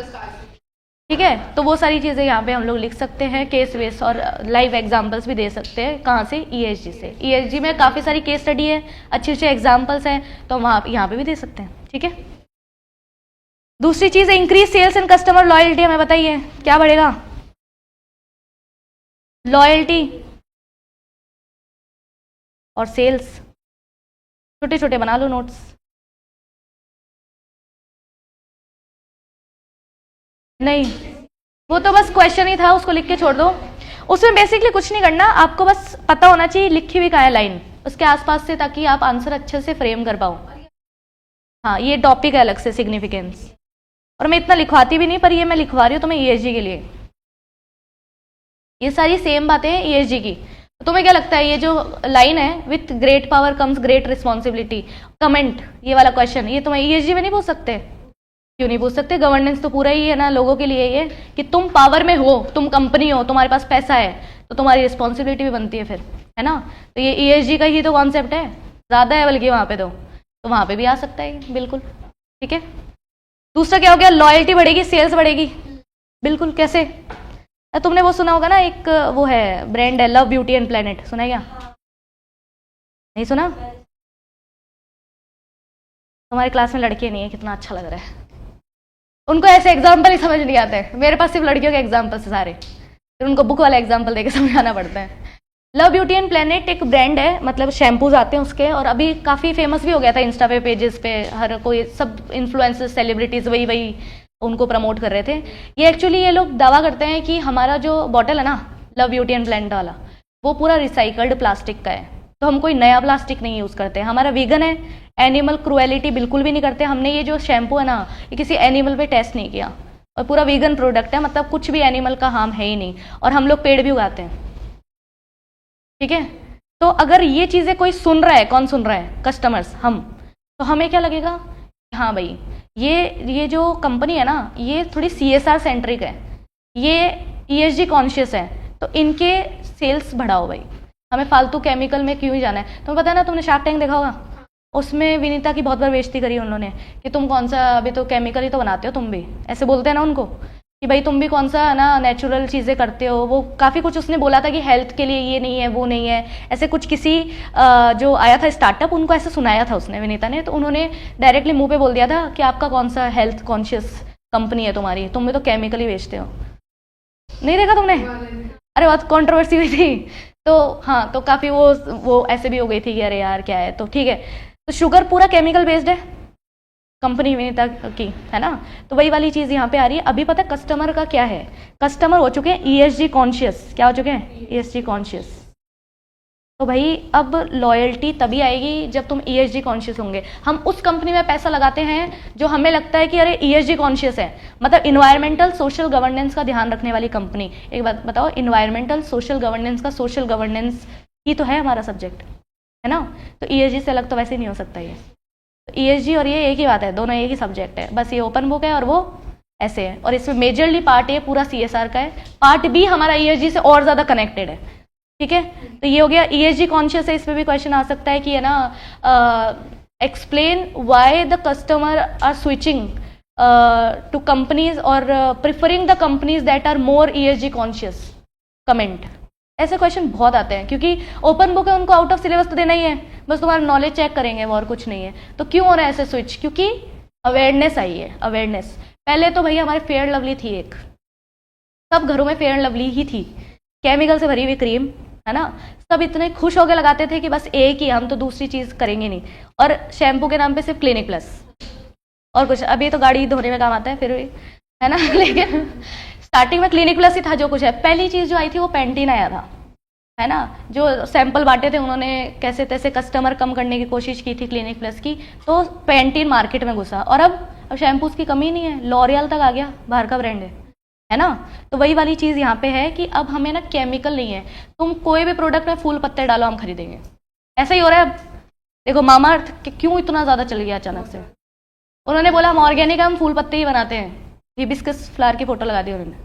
ठीक है, तो वो सारी चीजें यहाँ पे हम लोग लिख सकते हैं, केस बेस, और लाइव एग्जांपल्स भी दे सकते हैं। कहाँ से? ईएसजी से। ईएसजी में काफी सारी केस स्टडी है, अच्छे अच्छे एग्जाम्पल्स हैं, तो वहाँ यहाँ पे भी दे सकते हैं, ठीक है। दूसरी चीज है increase sales and customer loyalty. हमें बताइए क्या बढ़ेगा? लॉयल्टी और सेल्स। छोटे छोटे बना लो नोट्स। नहीं, वो तो बस क्वेश्चन ही था, उसको लिख के छोड़ दो। उसमें बेसिकली कुछ नहीं करना, आपको बस पता होना चाहिए लिखी हुई कहाँ है लाइन, उसके आसपास से, ताकि आप आंसर अच्छे से फ्रेम कर पाओ। हाँ, ये टॉपिक है अलग से, सिग्निफिकेंस, और मैं इतना लिखवाती भी नहीं, पर ये मैं लिखवा रही हूँ तुम्हें ईएसजी के लिए। ये सारी सेम बातें हैं ईएसजी की। तो तुम्हें क्या लगता है, ये जो लाइन है, with great power comes great responsibility, comment, ये वाला क्वेश्चन, ये तुम्हें ईएसजी में नहीं पूछ सकते? क्यों नहीं पूछ सकते? गवर्नेंस तो पूरा ही है ना लोगों के लिए, ये कि तुम पावर में हो, तुम कंपनी हो, तुम्हारे पास पैसा है, तो तुम्हारी रिस्पॉन्सिबिलिटी भी बनती है फिर, है ना। तो ये ईएसजी का ही तो कॉन्सेप्ट है, ज़्यादा है बल्कि वहाँ पे तो वहाँ पे भी आ सकता है, बिल्कुल ठीक है। दूसरा क्या हो गया? लॉयल्टी बढ़ेगी, सेल्स बढ़ेगी, बिल्कुल। कैसे? तुमने वो सुना होगा ना, एक वो है ब्रांड है, लव ब्यूटी एंड प्लेनेट, सुना है क्या? नहीं सुना? तुम्हारी क्लास में लड़के नहीं है, कितना अच्छा लग रहा है। उनको ऐसे एग्जाम्पल ही समझ नहीं आते, मेरे पास सिर्फ लड़कियों के एग्जाम्पल से सारे, फिर उनको बुक वाला एग्जाम्पल देके समझाना पड़ता है। लव ब्यूटी एंड प्लेनेट एक ब्रांड है, मतलब शैम्पूज आते हैं उसके, और अभी काफ़ी फेमस भी हो गया था इंस्टा पे, पेजेस पे, हर कोई, सब इन्फ्लुएंसर्स, सेलिब्रिटीज़ वही वही उनको प्रमोट कर रहे थे। ये एक्चुअली ये लोग दावा करते हैं कि हमारा जो बॉटल है ना, लव ब्यूटी एंड प्लेनेट वाला, वो पूरा रिसाइकल्ड प्लास्टिक का है, तो हम कोई नया प्लास्टिक नहीं यूज़ करते। हमारा वीगन है, एनिमल क्रुएलिटी बिल्कुल भी नहीं करते। हमने ये जो शैम्पू है ना, ये किसी एनिमल पे टेस्ट नहीं किया, और पूरा वीगन प्रोडक्ट है, मतलब कुछ भी एनिमल का हार्म है ही नहीं, और हम लोग पेड़ भी उगाते हैं, ठीक है। तो अगर ये चीज़ें कोई सुन रहा है, कौन सुन रहा है? कस्टमर्स, हम, तो हमें क्या लगेगा? हाँ भाई, ये जो कंपनी है ना, ये थोड़ी सीएसआर सेंट्रिक है, ये ईएसजी कॉन्शियस है, तो इनके सेल्स बढ़ाओ भाई, हमें फालतू केमिकल में क्यों ही जाना है। तुम्हें पता है ना, तुमने शार्क टैंक देखा होगा, उसमें विनीता की बहुत बार बेइज्जती करी उन्होंने, कि तुम कौन सा, अभी तो केमिकल ही तो बनाते हो तुम भी, ऐसे बोलते हैं ना उनको, कि भाई तुम भी कौन सा ना नेचुरल चीज़ें करते हो। वो काफ़ी कुछ उसने बोला था कि हेल्थ के लिए ये नहीं है, वो नहीं है, ऐसे कुछ किसी जो आया था स्टार्टअप, उनको ऐसे सुनाया था उसने, विनीता ने, तो उन्होंने डायरेक्टली मुंह पे बोल दिया था कि आपका कौन सा हेल्थ कॉन्शियस कंपनी है तुम्हारी, तुम भी तो केमिकल ही बेचते हो। नहीं देखा तुमने? अरे बहुत कॉन्ट्रोवर्सी हुई थी, तो हाँ, तो काफ़ी वो ऐसे भी हो गई थी कि अरे यार क्या है, तो ठीक है। तो शुगर पूरा केमिकल बेस्ड है कंपनी विनीता की, है ना। तो वही वाली चीज़ यहाँ पे आ रही है। अभी पता है कस्टमर का क्या है? कस्टमर हो चुके हैं ईएसजी कॉन्शियस। क्या हो चुके हैं? ESG conscious. तो भाई अब लॉयल्टी तभी आएगी जब तुम ESG कॉन्शियस होंगे। हम उस कंपनी में पैसा लगाते हैं जो हमें लगता है कि अरे ESG कॉन्शियस है, मतलब इन्वायरमेंटल सोशल गवर्नेंस का ध्यान रखने वाली कंपनी। एक बात बताओ, इन्वायरमेंटल सोशल गवर्नेंस का सोशल गवर्नेंस ही तो है हमारा सब्जेक्ट, है ना। तो ESG से अलग तो वैसे नहीं हो सकता ये। तो ESG और ये एक ही बात है, दोनों एक ही सब्जेक्ट है, बस ये ओपन बुक है और वो ऐसे है। और इसमें मेजरली पार्ट ए पूरा CSR का है, पार्ट बी हमारा ESG से और ज़्यादा कनेक्टेड है, ठीक है। तो ये हो गया ESG कॉन्शियस है। इसमें भी क्वेश्चन आ सकता है कि है ना, explain why the customer are switching to companies और preferring the companies that are more ESG conscious, comment. ऐसे क्वेश्चन बहुत आते हैं क्योंकि ओपन बुक है, उनको आउट ऑफ सिलेबस तो देना ही है, बस तुम्हारा नॉलेज चेक करेंगे वो और कुछ नहीं है। तो क्यों हो रहा है ऐसे स्विच? क्योंकि अवेयरनेस आई है, अवेयरनेस। पहले तो भैया हमारे फेयर लवली थी एक, सब घरों में फेयर लवली ही थी, केमिकल से भरी हुई क्रीम, है ना। सब इतने खुश होकर लगाते थे कि बस एक ही, हम तो दूसरी चीज़ करेंगे नहीं। और शैम्पू के नाम पे सिर्फ क्लिनिक प्लस और कुछ। अभी तो गाड़ी धोने में काम आता है फिर भी, है ना। लेकिन स्टार्टिंग में क्लिनिक प्लस ही था जो कुछ है। पहली चीज़ जो आई थी वो पैंटीन आया था, है ना। जो सैंपल बांटे थे उन्होंने कैसे तैसे कस्टमर कम करने की कोशिश की थी क्लिनिक प्लस की, तो पैंटीन मार्केट में घुसा। और अब शैम्पूज की कमी नहीं है, लॉरियल तक आ गया, बाहर का ब्रांड है ना। तो वही वाली चीज़ यहाँ पे है कि अब हमें ना केमिकल नहीं है, तुम कोई भी प्रोडक्ट में फूल पत्ते डालो हम खरीदेंगे, ऐसा ही हो रहा है अब। देखो मामाअर्थ क्यों इतना ज़्यादा चल गया अचानक से, उन्होंने बोला हम ऑर्गेनिक, हम फूल पत्ते ही बनाते हैं, हिबिस्कस फ्लावर की फोटो लगा दी उन्होंने,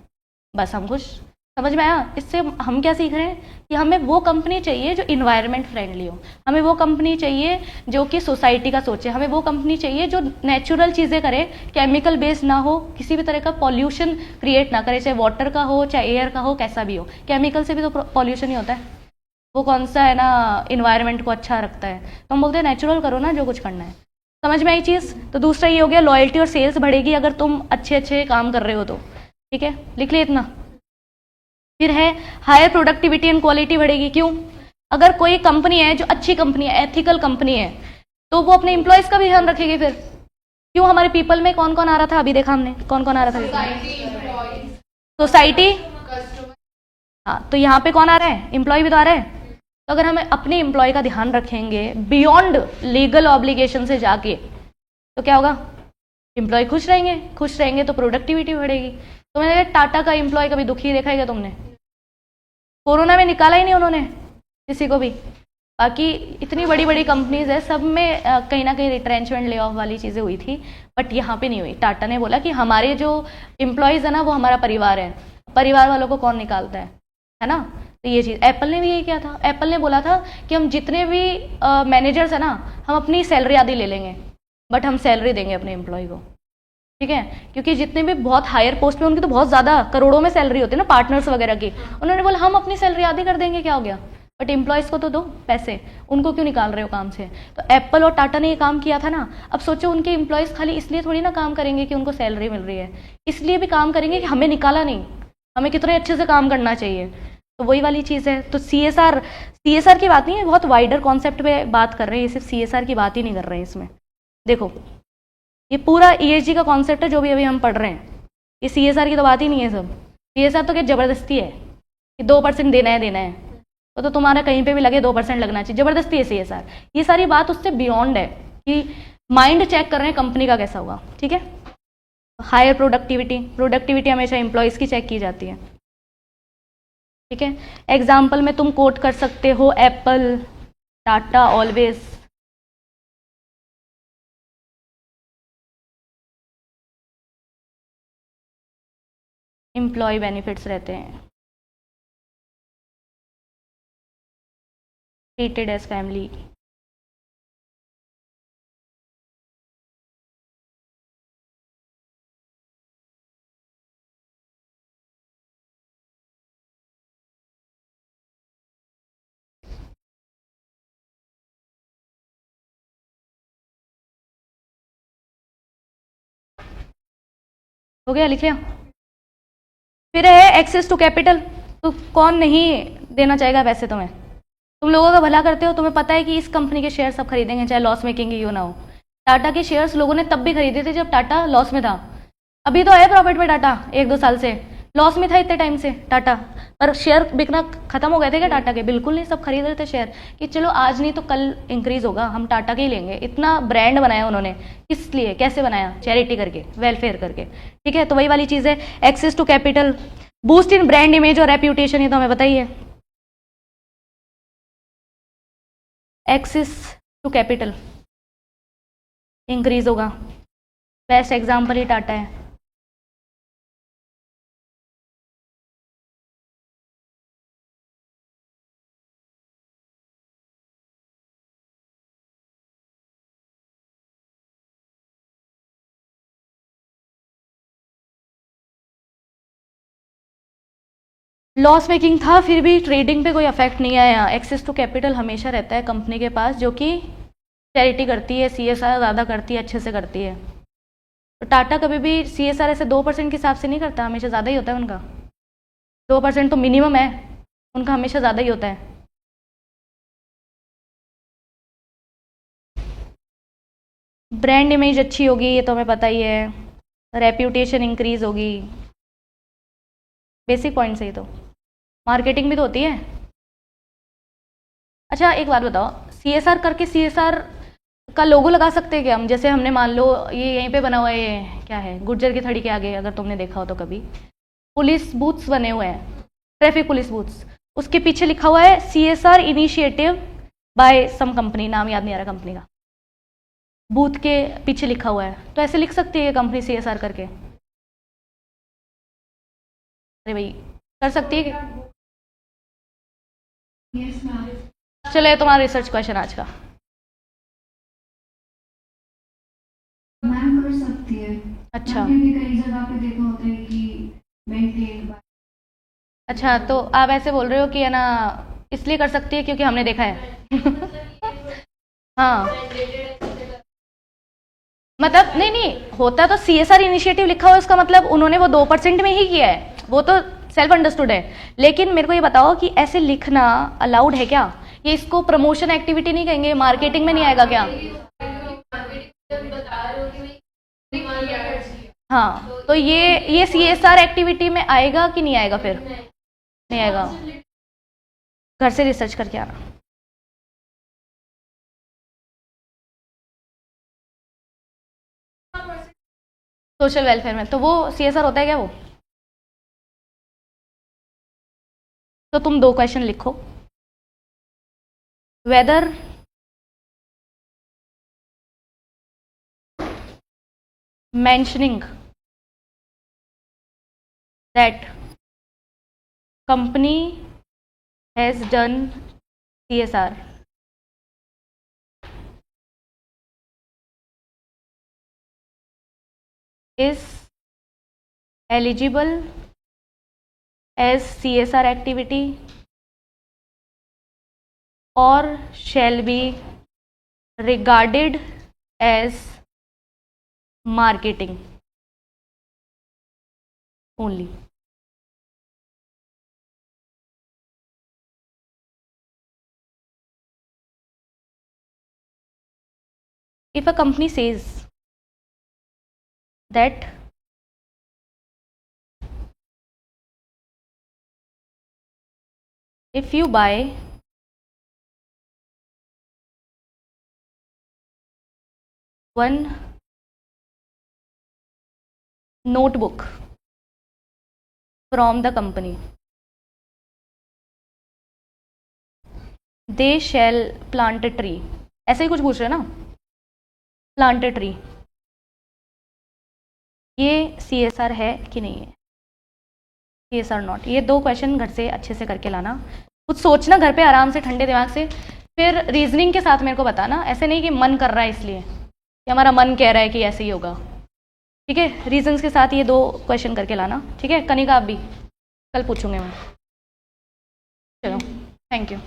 बस हम खुश। समझ में आया? इससे हम क्या सीख रहे हैं कि हमें वो कंपनी चाहिए जो इन्वायरमेंट फ्रेंडली हो, हमें वो कंपनी चाहिए जो कि सोसाइटी का सोचे, हमें वो कंपनी चाहिए जो नेचुरल चीज़ें करे, केमिकल बेस्ड ना हो, किसी भी तरह का पॉल्यूशन क्रिएट ना करे, चाहे वाटर का हो चाहे एयर का हो, कैसा भी हो। केमिकल से भी तो पॉल्यूशन ही होता है, वो कौन सा है ना इन्वायरमेंट को अच्छा रखता है। तो हम बोलते हैं नेचुरल करो ना जो कुछ करना है। समझ में आई चीज़? तो दूसरा ये हो गया, लॉयल्टी और सेल्स बढ़ेगी अगर तुम अच्छे अच्छे काम कर रहे हो तो, ठीक है, लिख लिया इतना। फिर है हायर प्रोडक्टिविटी एंड क्वालिटी बढ़ेगी। क्यों? अगर कोई कंपनी है जो अच्छी कंपनी है, एथिकल कंपनी है, तो वो अपने एम्प्लॉयज़ का भी ध्यान रखेगी। फिर क्यों? हमारे पीपल में कौन कौन आ रहा था, अभी देखा हमने कौन कौन आ रहा था, सोसाइटी, हाँ। तो यहाँ पे कौन आ रहा है? एम्प्लॉय भी तो आ रहा है। तो अगर हम अपने एम्प्लॉय का ध्यान रखेंगे बियॉन्ड लीगल ऑब्लिगेशन से जाके, तो क्या होगा? एम्प्लॉय खुश रहेंगे, खुश रहेंगे तो प्रोडक्टिविटी बढ़ेगी। तो मैंने टाटा का एम्प्लॉय कभी दुखी देखा है क्या तुमने? कोरोना में निकाला ही नहीं उन्होंने किसी को भी। बाकी इतनी बड़ी बड़ी कंपनीज है, सब में कहीं ना कहीं रिट्रेंचमेंट ले ऑफ वाली चीज़ें हुई थी, बट यहाँ पे नहीं हुई। टाटा ने बोला कि हमारे जो एम्प्लॉयज़ है ना वो हमारा परिवार है, परिवार वालों को कौन निकालता है ना। तो ये चीज़ एप्पल ने भी यही किया था। एप्पल ने बोला था कि हम जितने भी मैनेजर्स हैं ना, हम अपनी सैलरी आधी ले लेंगे, बट हम सैलरी देंगे अपने एम्प्लॉय को, ठीक है। क्योंकि जितने भी बहुत हायर पोस्ट पे उनकी तो बहुत ज़्यादा करोड़ों में सैलरी होती है ना, पार्टनर्स वगैरह की। उन्होंने बोला हम अपनी सैलरी आधी कर देंगे, क्या हो गया, बट एम्प्लॉयज़ को तो दो पैसे, उनको क्यों निकाल रहे हो काम से। तो एप्पल और टाटा ने ये काम किया था ना। अब सोचो उनके एम्प्लॉयज़ खाली इसलिए थोड़ी ना काम करेंगे कि उनको सैलरी मिल रही है, इसलिए भी काम करेंगे कि हमें निकाला नहीं, हमें कितने अच्छे से काम करना चाहिए। तो वही वाली चीज़ है। तो CSR की बात नहीं है, बहुत वाइडर कॉन्सेप्ट पे बात कर रहे हैं, सिर्फ CSR की बात ही नहीं कर रहे हैं इसमें। देखो ये पूरा ESG का कॉन्सेप्ट है जो भी अभी हम पढ़ रहे हैं, ये CSR की तो बात ही नहीं है। सब CSR तो क्या ज़बरदस्ती है कि 2% देना है, तो तुम्हारा कहीं पे भी लगे 2% लगना चाहिए, ज़बरदस्ती है CSR। ये सारी बात उससे बियॉन्ड है कि माइंड चेक कर रहे हैं कंपनी का कैसा होगा, ठीक है। हायर प्रोडक्टिविटी हमेशा एम्प्लॉयज़ की चेक की जाती है, ठीक है। एग्जाम्पल में तुम कोट कर सकते हो Apple, Tata, always. Employ benefits रहते हैं, ट्रीटेड एज फैमिली। हो गया, लिख लिया। फिर है एक्सेस टू कैपिटल। तो कौन नहीं देना चाहेगा पैसे तुम्हें? तुम लोगों का भला करते हो, तुम्हें पता है कि इस कंपनी के शेयर सब खरीदेंगे चाहे लॉस मेकिंग क्यों ना हो। टाटा के शेयर्स लोगों ने तब भी खरीदे थे जब टाटा लॉस में था। अभी तो है प्रॉफिट में टाटा, 1-2 साल से। लॉस में था इतने टाइम से टाटा, पर शेयर बिकना खत्म हो गए थे क्या टाटा के? बिल्कुल नहीं, सब खरीद रहे थे शेयर कि चलो आज नहीं तो कल इंक्रीज होगा, हम टाटा के ही लेंगे। इतना ब्रांड बनाया उन्होंने, किस लिए, कैसे बनाया? चैरिटी करके, वेलफेयर करके। ठीक है, तो वही वाली चीज़ है। Access to capital, boost in brand image और रेप्यूटेशन, ये तो हमें बताइए। एक्सेस टू कैपिटल इंक्रीज होगा, बेस्ट एग्जाम्पल ही टाटा है। लॉस मेकिंग था, फिर भी ट्रेडिंग पे कोई अफेक्ट नहीं आया। एक्सेस टू कैपिटल हमेशा रहता है कंपनी के पास, जो कि चैरिटी करती है, CSR ज़्यादा करती है, अच्छे से करती है। तो टाटा कभी भी CSR ऐसे 2% के हिसाब से नहीं करता, हमेशा ज़्यादा ही होता है उनका। 2% तो मिनिमम है उनका, हमेशा ज़्यादा ही होता है। ब्रांड इमेज अच्छी होगी, ये तो हमें पता ही है। रेप्यूटेशन इंक्रीज होगी, बेसिक पॉइंट्स है ये तो। मार्केटिंग भी तो होती है। अच्छा एक बात बताओ, CSR करके CSR का लोगो लगा सकते हैं क्या हम? जैसे हमने मान लो ये यहीं पे बना हुआ है, ये क्या है, गुर्जर की थड़ी के आगे, अगर तुमने देखा हो तो कभी, पुलिस बूथ्स बने हुए हैं, ट्रैफिक पुलिस बूथ्स, उसके पीछे लिखा हुआ है CSR initiative by some company, नाम याद नहीं आ रहा कंपनी का, बूथ के पीछे लिखा हुआ है। तो ऐसे लिख सकती है कंपनी CSR करके? अरे भाई कर सकती है कि? चलो ये तुम्हारा रिसर्च क्वेश्चन आज का। मैम कर सकती है। अच्छा क्योंकि कई जगह पे देखा होता है कि मेंटेन बाय। अच्छा, तो आप ऐसे बोल रहे हो कि है ना, इसलिए कर सकती है क्योंकि हमने देखा है। हाँ मतलब नहीं नहीं होता, तो CSR इनिशिएटिव लिखा हुआ है, उसका मतलब उन्होंने वो 2% में ही किया है, वो तो सेल्फ अंडरस्टूड है। लेकिन मेरे को ये बताओ कि ऐसे लिखना अलाउड है क्या? ये इसको प्रमोशन एक्टिविटी नहीं कहेंगे? मार्केटिंग में नहीं आएगा क्या? हाँ तो ये CSR एक्टिविटी में आएगा कि नहीं आएगा? फिर नहीं आएगा, घर से रिसर्च करके आना। सोशल वेलफेयर में तो वो CSR होता है क्या वो? तो तुम 2 क्वेश्चन लिखो, weather mentioning that company has done CSR is eligible as CSR activity or shall be regarded as marketing only. If a company says that if you buy one notebook from the company, they shall plant a tree, ऐसे ही कुछ पूछ रहे हैं ना, plant a tree, ये CSR है कि नहीं है? CSR not. ये 2 क्वेश्चन घर से अच्छे से करके लाना, कुछ सोचना घर पे आराम से ठंडे दिमाग से, फिर रीजनिंग के साथ मेरे को बताना। ऐसे नहीं कि मन कर रहा है इसलिए, कि हमारा मन कह रहा है कि ऐसे ही होगा। ठीक है, रीजंस के साथ ये 2 क्वेश्चन करके लाना। ठीक है कनिका, आप भी कल पूछूंगे मैं। चलो थैंक यू।